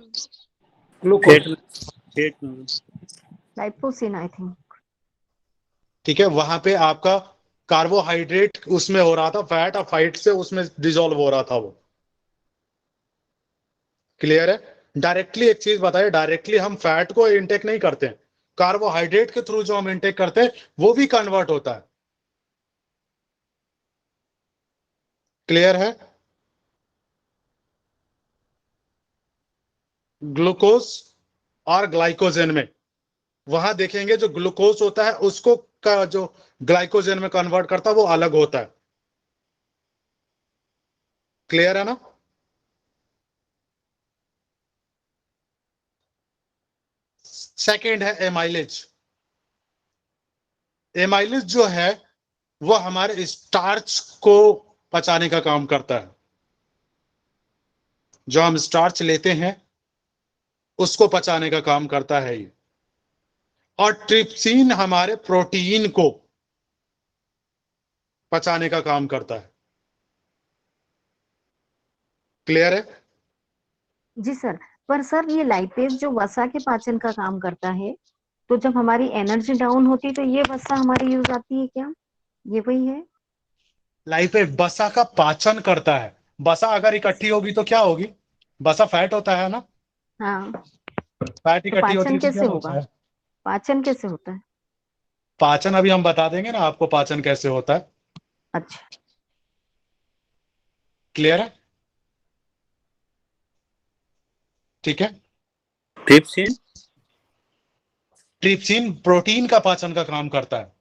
ग्लूकोज। पेट में। लाइपोसिन आई थिंक। ठीक है, वहां पे आपका कार्बोहाइड्रेट उसमें हो रहा था फैट, और फैट से उसमें डिजोल्व हो रहा था वो। क्लियर है? डायरेक्टली एक चीज बताइए, डायरेक्टली हम फैट को इनटेक नहीं करते हैं, कार्बोहाइड्रेट के थ्रू जो हम इनटेक करते हैं वो भी कन्वर्ट होता है। क्लियर है? ग्लूकोज और ग्लाइकोजन में वहां देखेंगे जो ग्लूकोज होता है उसको का जो ग्लाइकोजन में कन्वर्ट करता है वो अलग होता है। क्लियर है ना? सेकंड है एमाइलेज। एमाइलेज जो है वो हमारे स्टार्च को पचाने का काम करता है। जो हम स्टार्च लेते हैं उसको पचाने का काम करता है ये। और ट्रिप्सिन हमारे प्रोटीन को पचाने का काम करता है। क्लियर है? जी सर। पर सर ये लाइपेज जो वसा के पाचन का काम करता है, तो जब हमारी एनर्जी डाउन होती है तो ये वसा हमारी यूज आती है क्या? ये वही है? लाइपेज वसा का पाचन करता है, बसा अगर इकट्ठी होगी तो क्या होगी? बसा फैट होता है ना, हाँ, फैट तो इकट्ठी होती पाचन है तो क्या कैसे होता होगा? है? पाचन कैसे होता है? पाचन अभी हम बता देंगे ना आपको पाचन कैसे होता है। अच्छा, क्लियर है? ठीक है। ट्रिप्सिन। ट्रिप्सिन प्रोटीन का पाचन का काम करता है।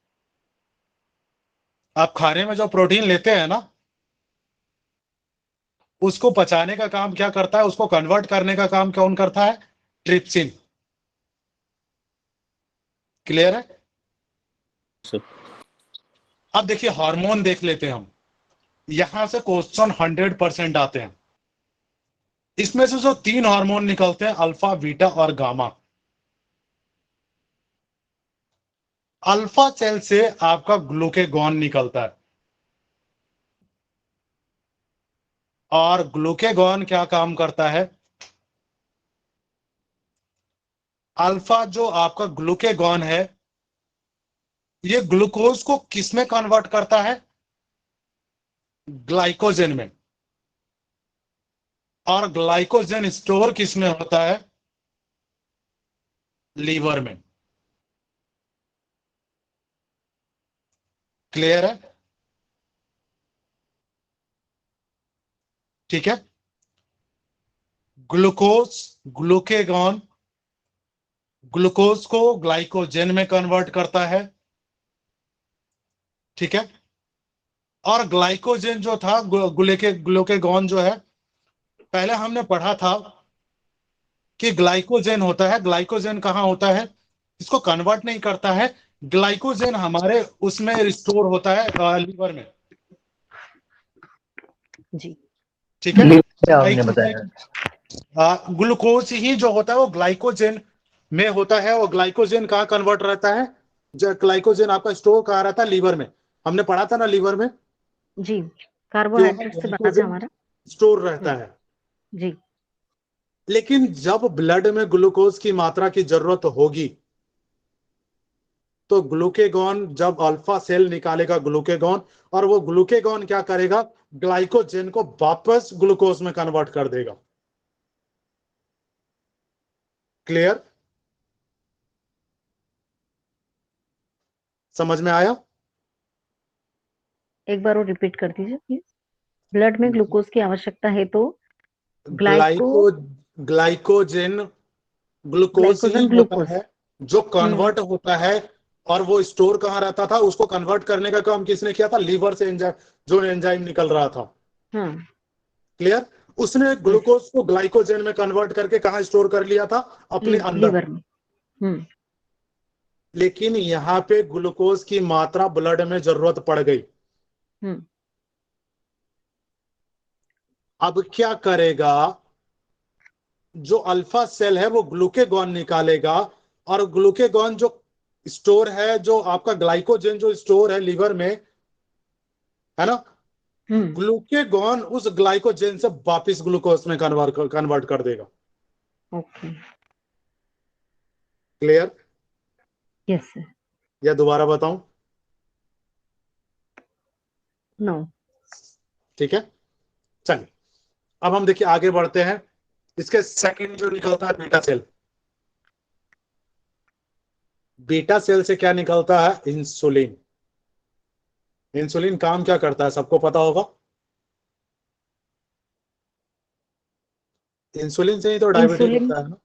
आप खाने में जो प्रोटीन लेते हैं ना, उसको पचाने का काम क्या करता है? उसको कन्वर्ट करने का काम कौन करता है? ट्रिप्सिन। क्लियर है? अब देखिए हार्मोन देख लेते हैं हम। यहां से क्वेश्चन 100% आते हैं। इसमें से जो 3 हार्मोन निकलते हैं, अल्फा, बीटा और गामा। अल्फा सेल से आपका ग्लूकेगॉन निकलता है, और ग्लूकेगॉन क्या काम करता है? अल्फा जो आपका ग्लूकेगॉन है, ये ग्लूकोज को किसमें कन्वर्ट करता है? ग्लाइकोजन में। और ग्लाइकोजन स्टोर किसमें होता है? लीवर में। क्लियर है? ठीक है। ग्लूकोज, ग्लूकेगॉन ग्लूकोज को ग्लाइकोजन में कन्वर्ट करता है। ठीक है। और ग्लाइकोजन जो था, ग्लूकेगॉन जो है, पहले हमने पढ़ा था कि ग्लाइकोजन होता है। ग्लाइकोजन कहाँ होता है? इसको कन्वर्ट नहीं करता है। ग्लाइकोजन हमारे उसमें स्टोर होता है, लीवर में। जी, ठीक है। आपने बताया। ग्लूकोज ही जो होता है वो ग्लाइकोजन में होता है। और ग्लाइकोजन कहाँ कन्वर्ट रहता है? जो ग्लाइकोजन आपका स्टोर कहाँ रहता है? लीवर में। हमने पढ़ा था ना लीवर में जी, कि कार्बोहाइड्रेट से बना था ग्लाइकोजन हमारा। स्टोर रहता है। जी, लेकिन जब ब्लड में ग्लूकोज की मात्रा की जरूरत होगी, तो ग्लूकेगॉन, जब अल्फा सेल निकालेगा ग्लूकेगॉन, और वो ग्लूकेगॉन क्या करेगा? ग्लाइकोजन को वापस ग्लूकोज में कन्वर्ट कर देगा। क्लियर? समझ में आया? एक बार और रिपीट कर दीजिए प्लीज। ब्लड में ग्लूकोज की आवश्यकता है तो ग्लाइको ग्लाइकोजन ग्लूकोज ही ग्लाइकोजन होता ग्लूकोज। है जो कन्वर्ट होता है। और वो स्टोर कहाँ रहता था? उसको कन्वर्ट करने का काम किसने किया था? लीवर से एंजाइम, जो एंजाइम निकल रहा था। क्लियर? उसने यस, ग्लूकोज को ग्लाइकोजन में कन्वर्ट करके कहाँ स्टोर कर लिया था? अपने अंदर। लीवर में। लेकिन यहाँ पे ग्लूकोज की मात्रा ब्लड में जरूरत पड़ गई। अब क्या करेगा? जो अल्फा सेल है वो ग्लूकेगॉन निकालेगा, और ग्लूकेगॉन जो स्टोर है, जो आपका ग्लाइकोजन जो स्टोर है लीवर में, है ना, ग्लूकेगॉन उस ग्लाइकोजन से वापस ग्लूकोज में कन्वर्ट कर देगा। Okay, clear? Yes sir. या दोबारा बताऊं? नो। ठीक है, चलिए अब हम देखिए आगे बढ़ते हैं। इसके सेकंड जो निकलता है बीटा सेल। बीटा सेल से क्या निकलता है? इंसुलिन। इंसुलिन काम क्या करता है सबको पता होगा। इंसुलिन से ही तो डायबिटीज इंसुलिन होता है ना।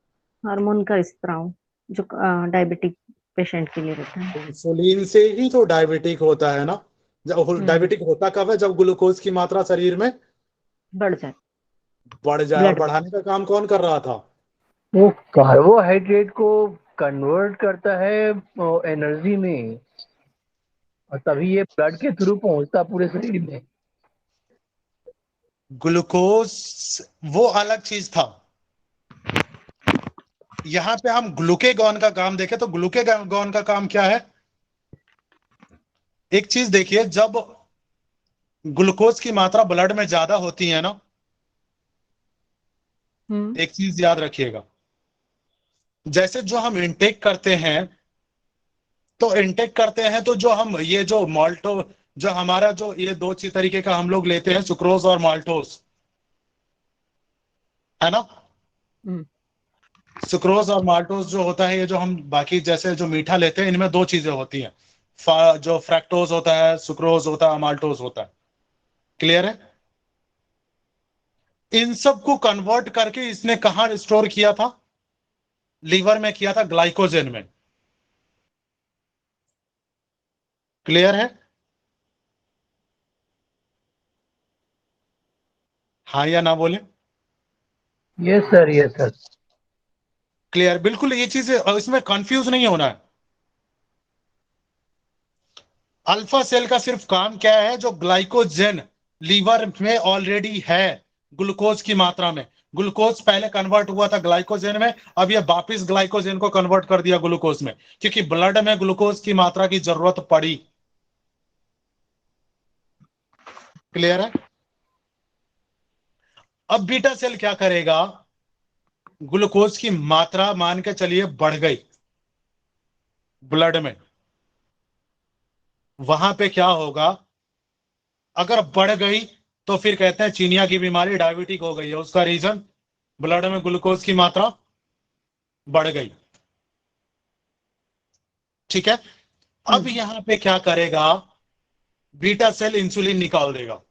हार्मोन का स्त्राव जो डायबिटिक पेशेंट के लिए रहता है। इंसुलिन से ही तो डायबिटिक होता है ना। जब डायबिटिक होता कब है? जब ग्लूकोज की मात्रा शरीर में बढ़ जाए बढ़ जाए। और ब्लड में। बढ़ाने का काम कौन कर रहा था? वो कार्बोहाइड्रेट को कन्वर्ट करता है एनर्जी में, और तभी ये ब्लड के थ्रू पहुंचता पूरे शरीर में। ग्लूकोज वो अलग चीज था। यहां पे हम ग्लूकेगॉन का काम देखें तो ग्लूकेगॉन का काम क्या है? एक चीज देखिए, जब ग्लूकोज की मात्रा ब्लड में ज्यादा होती है ना, एक चीज याद रखिएगा, जैसे जो हम इनटेक करते हैं, तो इनटेक करते हैं तो जो हम ये जो माल्टो, जो हमारा जो ये दो तरीके का हम लोग लेते हैं, सुक्रोज और माल्टोस, है ना। हम्म। सुक्रोज और माल्टोज जो होता है, ये जो हम बाकी जैसे जो मीठा लेते हैं, इनमें दो चीजें होती हैं, जो फ्रैक्टोज होता है, सुक्रोज होता है, माल्टोज होता है। क्लियर है। इन सब को कन्वर्ट करके इसने कहां स्टोर किया था? लीवर में किया था, ग्लाइकोजन में। क्लियर है। हाँ या ना बोले। Yes sir, yes sir. Clear, बिल्कुल ये चीजें, और इसमें कंफ्यूज नहीं होना है। अल्फा सेल का सिर्फ काम क्या है? जो ग्लाइकोजन लीवर में ऑलरेडी है ग्लूकोज की मात्रा में, ग्लूकोज पहले कन्वर्ट हुआ था ग्लाइकोजन में, अब ये वापिस ग्लाइकोजन को कन्वर्ट कर दिया ग्लूकोज में, क्योंकि ब्लड में ग्लूकोज की मात्रा की जरूरत पड़ी। क्लियर है। अब बीटा सेल क्या करेगा? ग्लूकोज की मात्रा मान के चलिए बढ़ गई ब्लड में, वहां पे क्या होगा? अगर बढ़ गई तो फिर कहते हैं चीनिया की बीमारी, डायबिटिक हो गई है। उसका रीजन ब्लड में ग्लूकोज की मात्रा बढ़ गई। ठीक है। अब यहां पे क्या करेगा? बीटा सेल इंसुलिन निकाल देगा।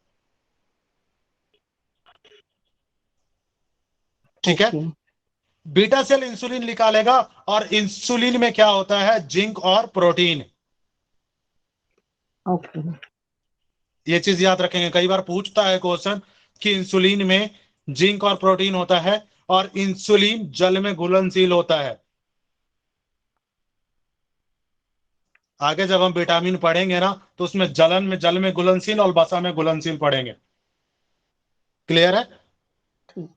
ठीक है। ओके। बीटा सेल इंसुलिन निकालेगा, और इंसुलिन में क्या होता है? जिंक और प्रोटीन। ओके। ये चीज याद रखेंगे, कई बार पूछता है क्वेश्चन कि इंसुलिन में जिंक और प्रोटीन होता है, और इंसुलिन जल में घुलनशील होता है। आगे जब हम विटामिन पढ़ेंगे ना, तो उसमें जल में घुलनशील और वसा में घुलनशील पढ़ेंगे। क्लियर है। ठीक।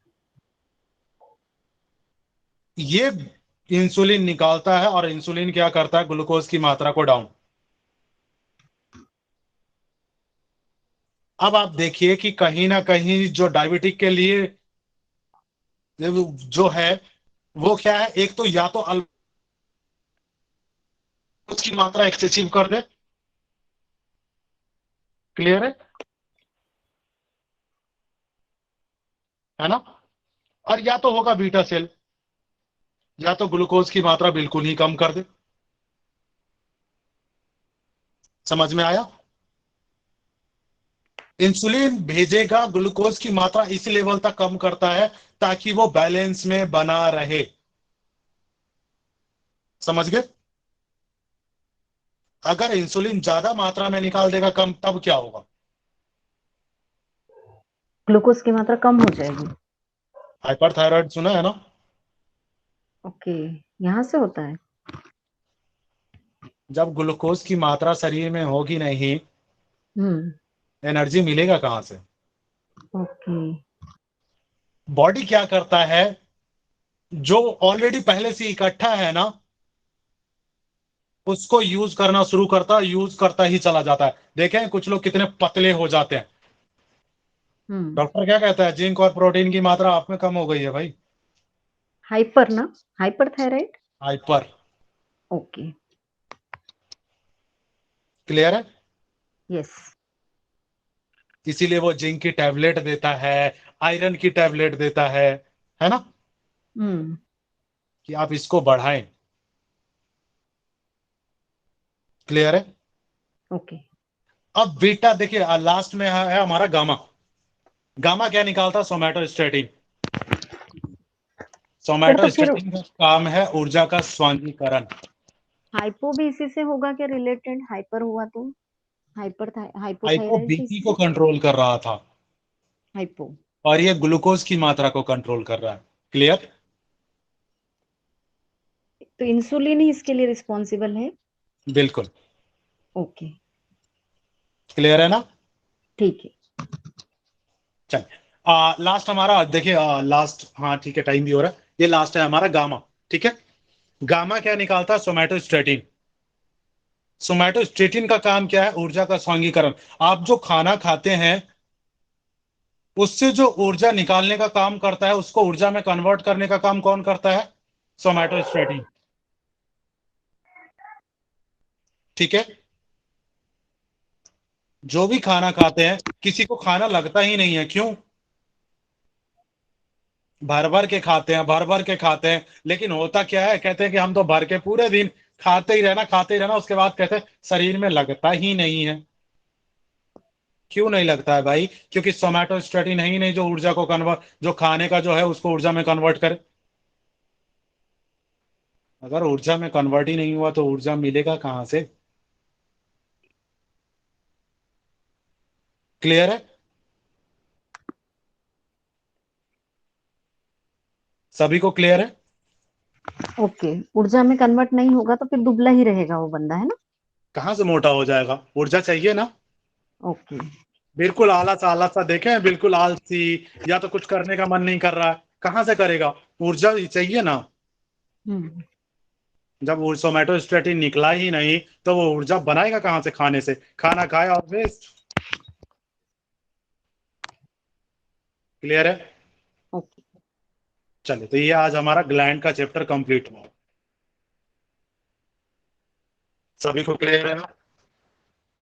ये इंसुलिन निकालता है, और इंसुलिन क्या करता है? ग्लूकोज की मात्रा को डाउन। अब आप देखिए कि कहीं ना कहीं जो डायबिटिक के लिए जो है, वो क्या है? एक तो या तो ग्लूकोज की मात्रा एक्सेसिव कर दे। क्लियर है ना। और या तो होगा बीटा सेल, या तो ग्लूकोज की मात्रा बिल्कुल ही कम कर दे। समझ में आया। इंसुलिन भेजेगा, ग्लूकोज की मात्रा इस लेवल तक कम करता है ताकि वो बैलेंस में बना रहे। समझ गए। अगर इंसुलिन ज्यादा मात्रा में निकाल देगा कम, तब क्या होगा? ग्लूकोज की मात्रा कम हो जाएगी। हाइपरथायराइड सुना है ना। ओके, यहाँ से होता है। जब ग्लूकोज की मात्रा शरीर में होगी नहीं, हम्म। एनर्जी मिलेगा कहां से? ओके। बॉडी क्या करता है? जो ऑलरेडी पहले से इकट्ठा है ना, उसको यूज करना शुरू करता, यूज करता ही चला जाता है। देखें कुछ लोग कितने पतले हो जाते हैं। डॉक्टर क्या कहता है? जिंक और प्रोटीन की मात्रा आप में कम हो गई है भाई। हाइपर ना, hyper thyroid. Hyper. Okay. Clear है। यस। इसीलिए वो जिंक की टैबलेट देता है, आयरन की टैबलेट देता है ना, कि आप इसको बढ़ाएं। क्लियर है। ओके। अब बीटा देखिए, लास्ट में है हमारा गामा। गामा क्या निकालता? सोमैटोस्टेटिन। सर तो फिर सोमैटोस्टेटिन का काम है ऊर्जा का स्वांगीकरण। हाइपो भी इसी से होगा क्या रिलेटेड? हाइपर हुआ तो हाइपो हाइपोथायराइड भी बीपी को इससे? कंट्रोल कर रहा था, हाइपो। और ये ग्लूकोज की मात्रा को कंट्रोल कर रहा है। क्लियर। तो इंसुलिन ही इसके लिए रिस्पॉन्सिबल है। बिल्कुल। ओके। क्लियर है ना। ठीक है। चलिए लास्ट हमारा देखिए, लास्ट, हाँ ठीक है, टाइम भी हो रहा है। ये लास्ट है हमारा गामा। ठीक है। गामा क्या निकालता है? सोमैटोस्टेटिन। सोमैटोस्टेटिन का काम क्या है? ऊर्जा का स्वांगीकरण। आप जो खाना खाते हैं, उससे जो ऊर्जा निकालने का काम करता है, उसको ऊर्जा में कन्वर्ट करने का काम कौन करता है? सोमैटोस्टेटिन। ठीक है। जो भी खाना खाते हैं, किसी को खाना लगता ही नहीं है, क्यों? भर भर के खाते हैं, भर भर के खाते हैं, लेकिन होता क्या है, कहते हैं कि हम तो भर के पूरे दिन खाते ही रहना, खाते ही रहना, उसके बाद कहते हैं शरीर में लगता ही नहीं है। क्यों नहीं लगता है भाई? क्योंकि सोमैटोस्टेटिन है ही नहीं जो ऊर्जा को कन्वर्ट, जो खाने का जो है उसको ऊर्जा में कन्वर्ट करे। अगर ऊर्जा में कन्वर्ट ही नहीं हुआ तो ऊर्जा मिलेगा कहां से? क्लियर है? सभी को क्लियर है? ओके, ऊर्जा में कन्वर्ट नहीं होगा तो फिर दुबला ही रहेगा वो बंदा, है ना? कहां से मोटा हो जाएगा? ऊर्जा चाहिए ना। ओके। बिल्कुल आलस आलस सा देखें, बिल्कुल आलसी, या तो कुछ करने का मन नहीं कर रहा है, कहां से करेगा? ऊर्जा ही चाहिए ना। हम्म। जब वो सोमैटोस्टेटिन निकला ही नहीं तो वो ऊर्जा बनाएगा कहां से? खाने से। खाना खाया और वेस्ट। क्लियर है? ओके। चलिए, तो ये आज हमारा ग्लैंड का चैप्टर कंप्लीट हुआ। सभी को क्लियर है ना?